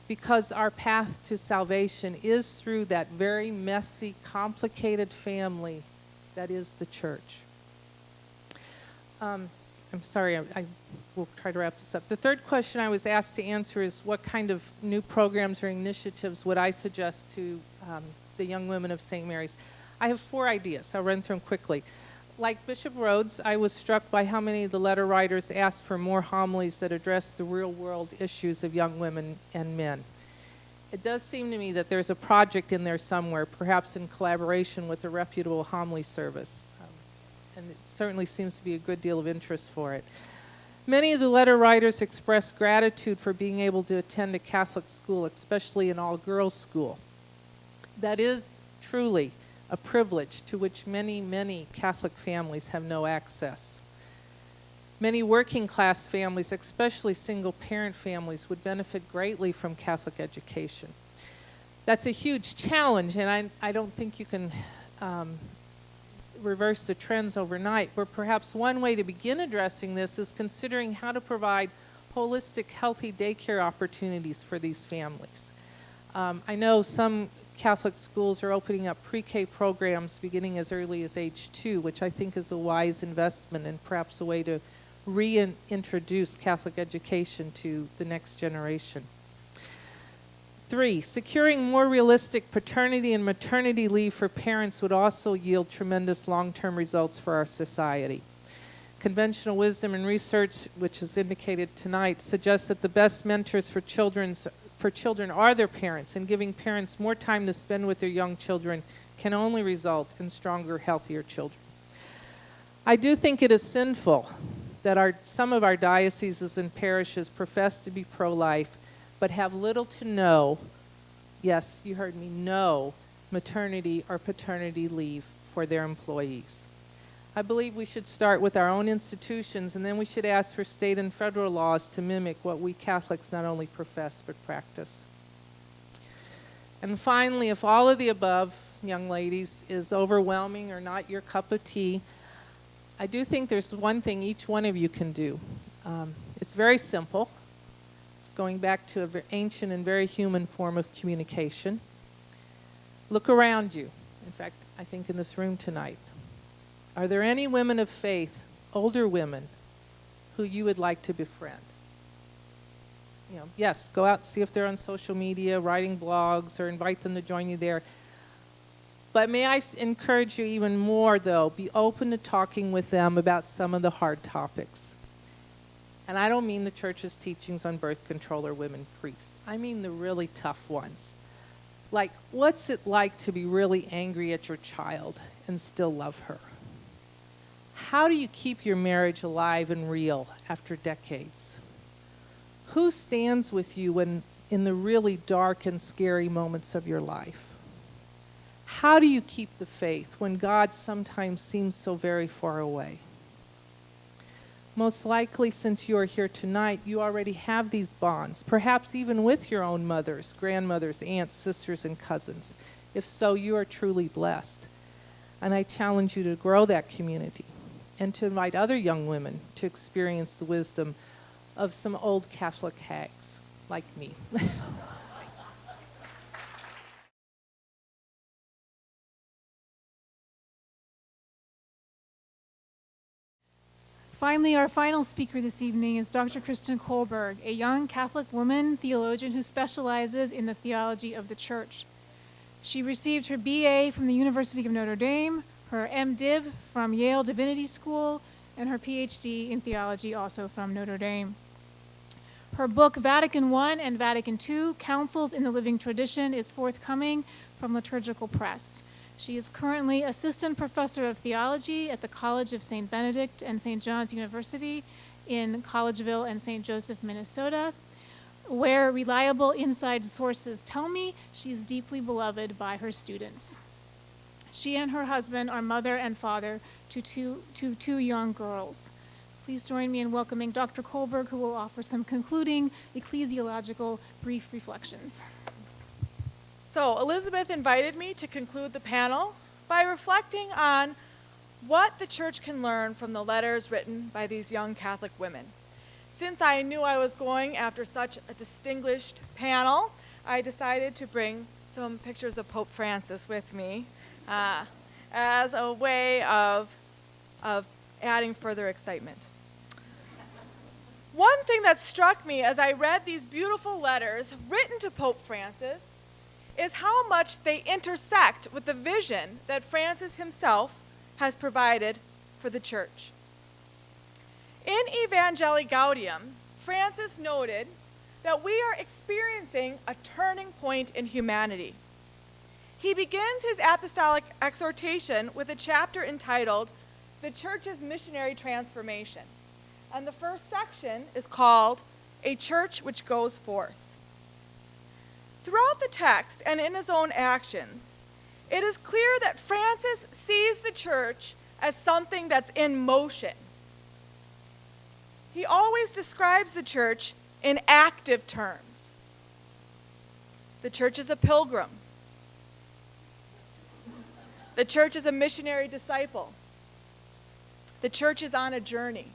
because our path to salvation is through that very messy, complicated family that is the church. I'm sorry, I will try to wrap this up. The third question I was asked to answer is what kind of new programs or initiatives would I suggest to the young women of St. Mary's? I have 4 ideas. I'll run through them quickly. Like Bishop Rhoades, I was struck by how many of the letter writers asked for more homilies that address the real-world issues of young women and men. It does seem to me that there's a project in there somewhere, perhaps in collaboration with a reputable homily service. And it certainly seems to be a good deal of interest for it. Many of the letter writers expressed gratitude for being able to attend a Catholic school, especially an all-girls school. That is truly a privilege to which many, many Catholic families have no access. Many working-class families, especially single-parent families, would benefit greatly from Catholic education. That's a huge challenge, and I don't think you can reverse the trends overnight, but perhaps one way to begin addressing this is considering how to provide holistic, healthy daycare opportunities for these families. I know some Catholic schools are opening up pre-K programs beginning as early as age 2, which I think is a wise investment and perhaps a way to reintroduce Catholic education to the next generation. 3, securing more realistic paternity and maternity leave for parents would also yield tremendous long-term results for our society. Conventional wisdom and research, which is indicated tonight, suggests that the best mentors for children are their parents, and giving parents more time to spend with their young children can only result in stronger, healthier children. I do think it is sinful that some of our dioceses and parishes profess to be pro-life, but have little to no, yes, you heard me, no maternity or paternity leave for their employees. I believe we should start with our own institutions, and then we should ask for state and federal laws to mimic what we Catholics not only profess but practice. And finally, if all of the above, young ladies, is overwhelming or not your cup of tea, I do think there's one thing each one of you can do. It's very simple. It's going back to an ancient and very human form of communication. Look around you. In fact, I think in this room tonight. Are there any women of faith, older women, who you would like to befriend? Yes, go out and see if they're on social media, writing blogs, or invite them to join you there. But may I encourage you even more, though, be open to talking with them about some of the hard topics. And I don't mean the church's teachings on birth control or women priests. I mean the really tough ones. Like, what's it like to be really angry at your child and still love her? How do you keep your marriage alive and real after decades? Who stands with you in the really dark and scary moments of your life? How do you keep the faith when God sometimes seems so very far away? Most likely, since you are here tonight, you already have these bonds, perhaps even with your own mothers, grandmothers, aunts, sisters, and cousins. If so, you are truly blessed. And I challenge you to grow that community and to invite other young women to experience the wisdom of some old Catholic hags like me. Finally, our final speaker this evening is Dr. Kristen Kohlberg, a young Catholic woman theologian who specializes in the theology of the Church. She received her BA from the University of Notre Dame, her MDiv from Yale Divinity School, and her PhD in theology also from Notre Dame. Her book, Vatican I and Vatican II, Councils in the Living Tradition, is forthcoming from Liturgical Press. She is currently Assistant Professor of Theology at the College of St. Benedict and St. John's University in Collegeville and St. Joseph, Minnesota, where reliable inside sources tell me she's deeply beloved by her students. She and her husband are mother and father to two young girls. Please join me in welcoming Dr. Kohlberg, who will offer some concluding ecclesiological brief reflections. So Elizabeth invited me to conclude the panel by reflecting on what the Church can learn from the letters written by these young Catholic women. Since I knew I was going after such a distinguished panel, I decided to bring some pictures of Pope Francis with me as a way of adding further excitement. One thing that struck me as I read these beautiful letters written to Pope Francis is how much they intersect with the vision that Francis himself has provided for the Church. In Evangelii Gaudium, Francis noted that we are experiencing a turning point in humanity. He begins his apostolic exhortation with a chapter entitled, "The Church's Missionary Transformation." And the first section is called, "A Church Which Goes Forth." Throughout the text and in his own actions, it is clear that Francis sees the Church as something that's in motion. He always describes the Church in active terms. The Church is a pilgrim. The Church is a missionary disciple. The Church is on a journey.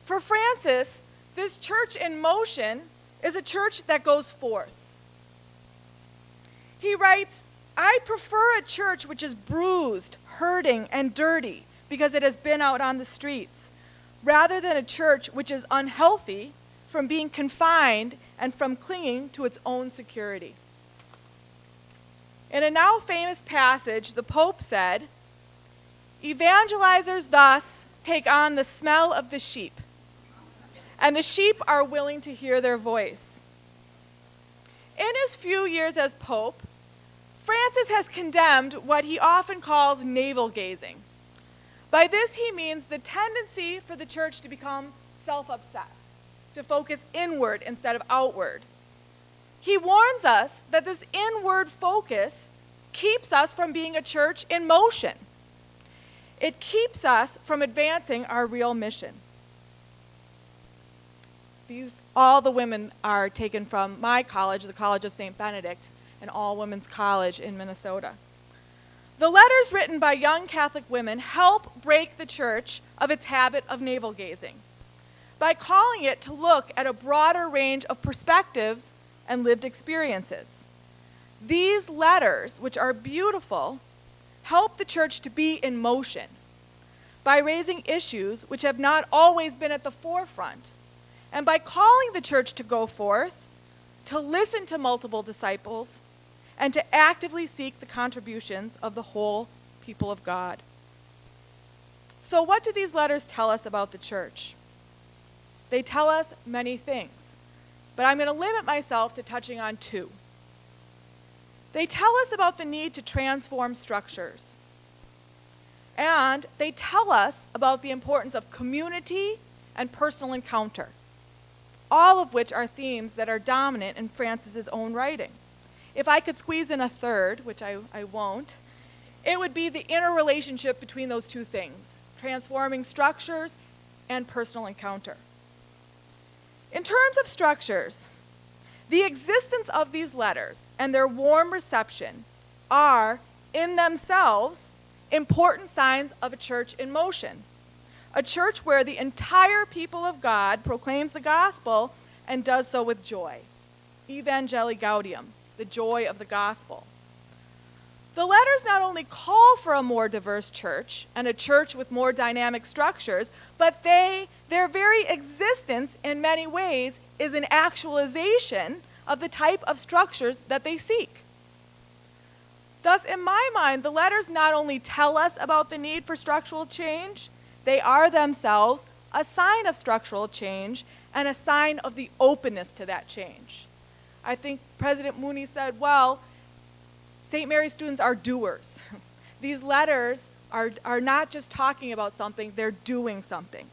For Francis, this church in motion is a church that goes forth. He writes, "I prefer a church which is bruised, hurting, and dirty because it has been out on the streets, rather than a church which is unhealthy from being confined and from clinging to its own security. In a now famous passage, the Pope said, "Evangelizers thus take on the smell of the sheep, and the sheep are willing to hear their voice." In his few years as Pope, Francis has condemned what he often calls navel-gazing. By this he means the tendency for the church to become self-obsessed, to focus inward instead of outward. He warns us that this inward focus keeps us from being a church in motion. It keeps us from advancing our real mission. All the women are taken from my college, the College of St. Benedict, an all-women's college in Minnesota. The letters written by young Catholic women help break the church of its habit of navel-gazing by calling it to look at a broader range of perspectives and lived experiences. These letters, which are beautiful, help the church to be in motion by raising issues which have not always been at the forefront, and by calling the church to go forth, to listen to multiple disciples, and to actively seek the contributions of the whole people of God. So what do these letters tell us about the church? They tell us many things, but I'm going to limit myself to touching on two. They tell us about the need to transform structures, and they tell us about the importance of community and personal encounter, all of which are themes that are dominant in Francis's own writing. If I could squeeze in a third, which I won't, it would be the interrelationship between those two things, transforming structures and personal encounter. In terms of structures, the existence of these letters and their warm reception are, in themselves, important signs of a church in motion, a church where the entire people of God proclaims the gospel and does so with joy. Evangelii Gaudium, the joy of the gospel. The letters not only call for a more diverse church and a church with more dynamic structures, but their very existence in many ways is an actualization of the type of structures that they seek. Thus, in my mind, the letters not only tell us about the need for structural change, they are themselves a sign of structural change and a sign of the openness to that change. I think President Mooney said, well, St. Mary's students are doers. These letters are not just talking about something, they're doing something.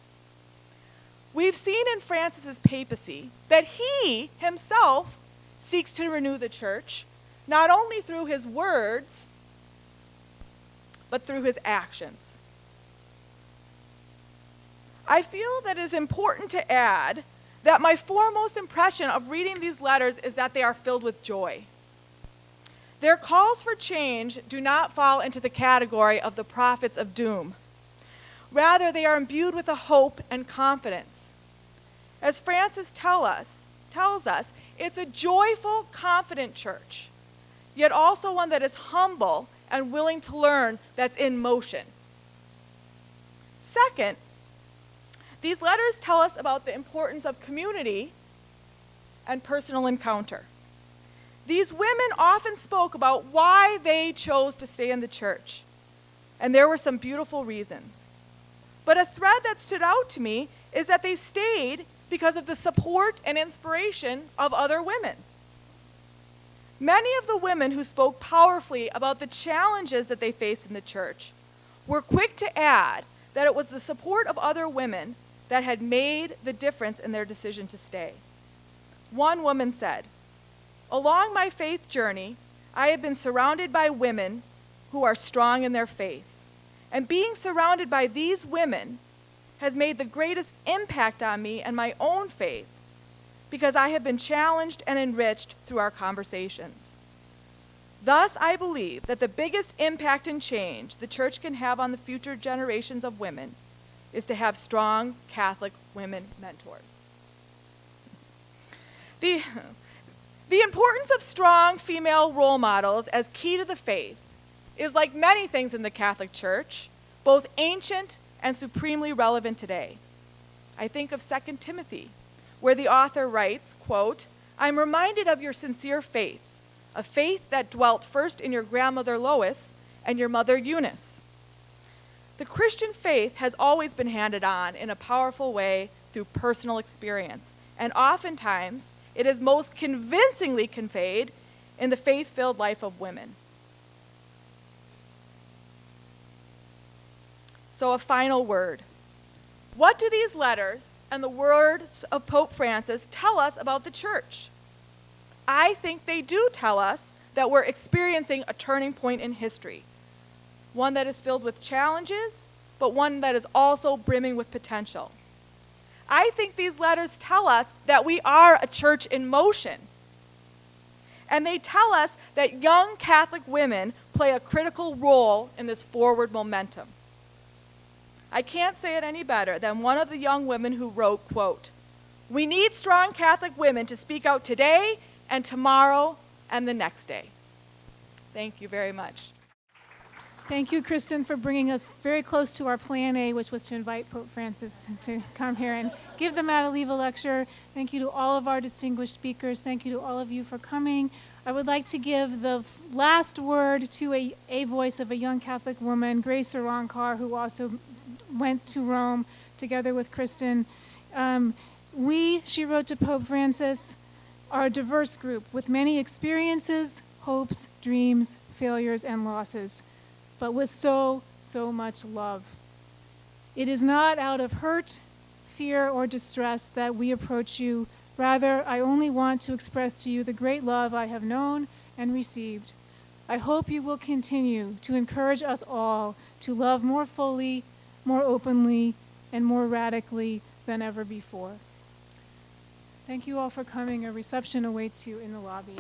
We've seen in Francis's papacy that he himself seeks to renew the church, not only through his words, but through his actions. I feel that it is important to add that my foremost impression of reading these letters is that they are filled with joy. Their calls for change do not fall into the category of the prophets of doom. Rather, they are imbued with a hope and confidence. As Francis tells us, it's a joyful, confident church, yet also one that is humble and willing to learn, that's in motion. Second, these letters tell us about the importance of community and personal encounter. These women often spoke about why they chose to stay in the church, and there were some beautiful reasons. But a thread that stood out to me is that they stayed because of the support and inspiration of other women. Many of the women who spoke powerfully about the challenges that they faced in the church were quick to add that it was the support of other women that had made the difference in their decision to stay. One woman said, "Along my faith journey, I have been surrounded by women who are strong in their faith. And being surrounded by these women has made the greatest impact on me and my own faith because I have been challenged and enriched through our conversations. Thus, I believe that the biggest impact and change the church can have on the future generations of women is to have strong Catholic women mentors." The importance of strong female role models as key to the faith is, like many things in the Catholic Church, both ancient and supremely relevant today. I think of 2 Timothy, where the author writes, quote, I'm reminded of your sincere faith, a faith that dwelt first in your grandmother Lois and your mother Eunice. The Christian faith has always been handed on in a powerful way through personal experience, and oftentimes it is most convincingly conveyed in the faith-filled life of women. So a final word. What do these letters and the words of Pope Francis tell us about the church? I think they do tell us that we're experiencing a turning point in history, one that is filled with challenges, but one that is also brimming with potential. I think these letters tell us that we are a church in motion. And they tell us that young Catholic women play a critical role in this forward momentum. I can't say it any better than one of the young women who wrote, quote, "We need strong Catholic women to speak out today and tomorrow and the next day." Thank you very much. Thank you, Kristen, for bringing us very close to our plan A, which was to invite Pope Francis to come here and give the Madeleva Lecture. Thank you to all of our distinguished speakers. Thank you to all of you for coming. I would like to give the last word to a voice of a young Catholic woman, Grace Arankar, who also went to Rome together with Kristen. She wrote to Pope Francis, are a diverse group with many experiences, hopes, dreams, failures, and losses, but with so much love. It is not out of hurt, fear, or distress that we approach you. Rather, I only want to express to you the great love I have known and received. I hope you will continue to encourage us all to love more fully, more openly, and more radically than ever before. Thank you all for coming. A reception awaits you in the lobby.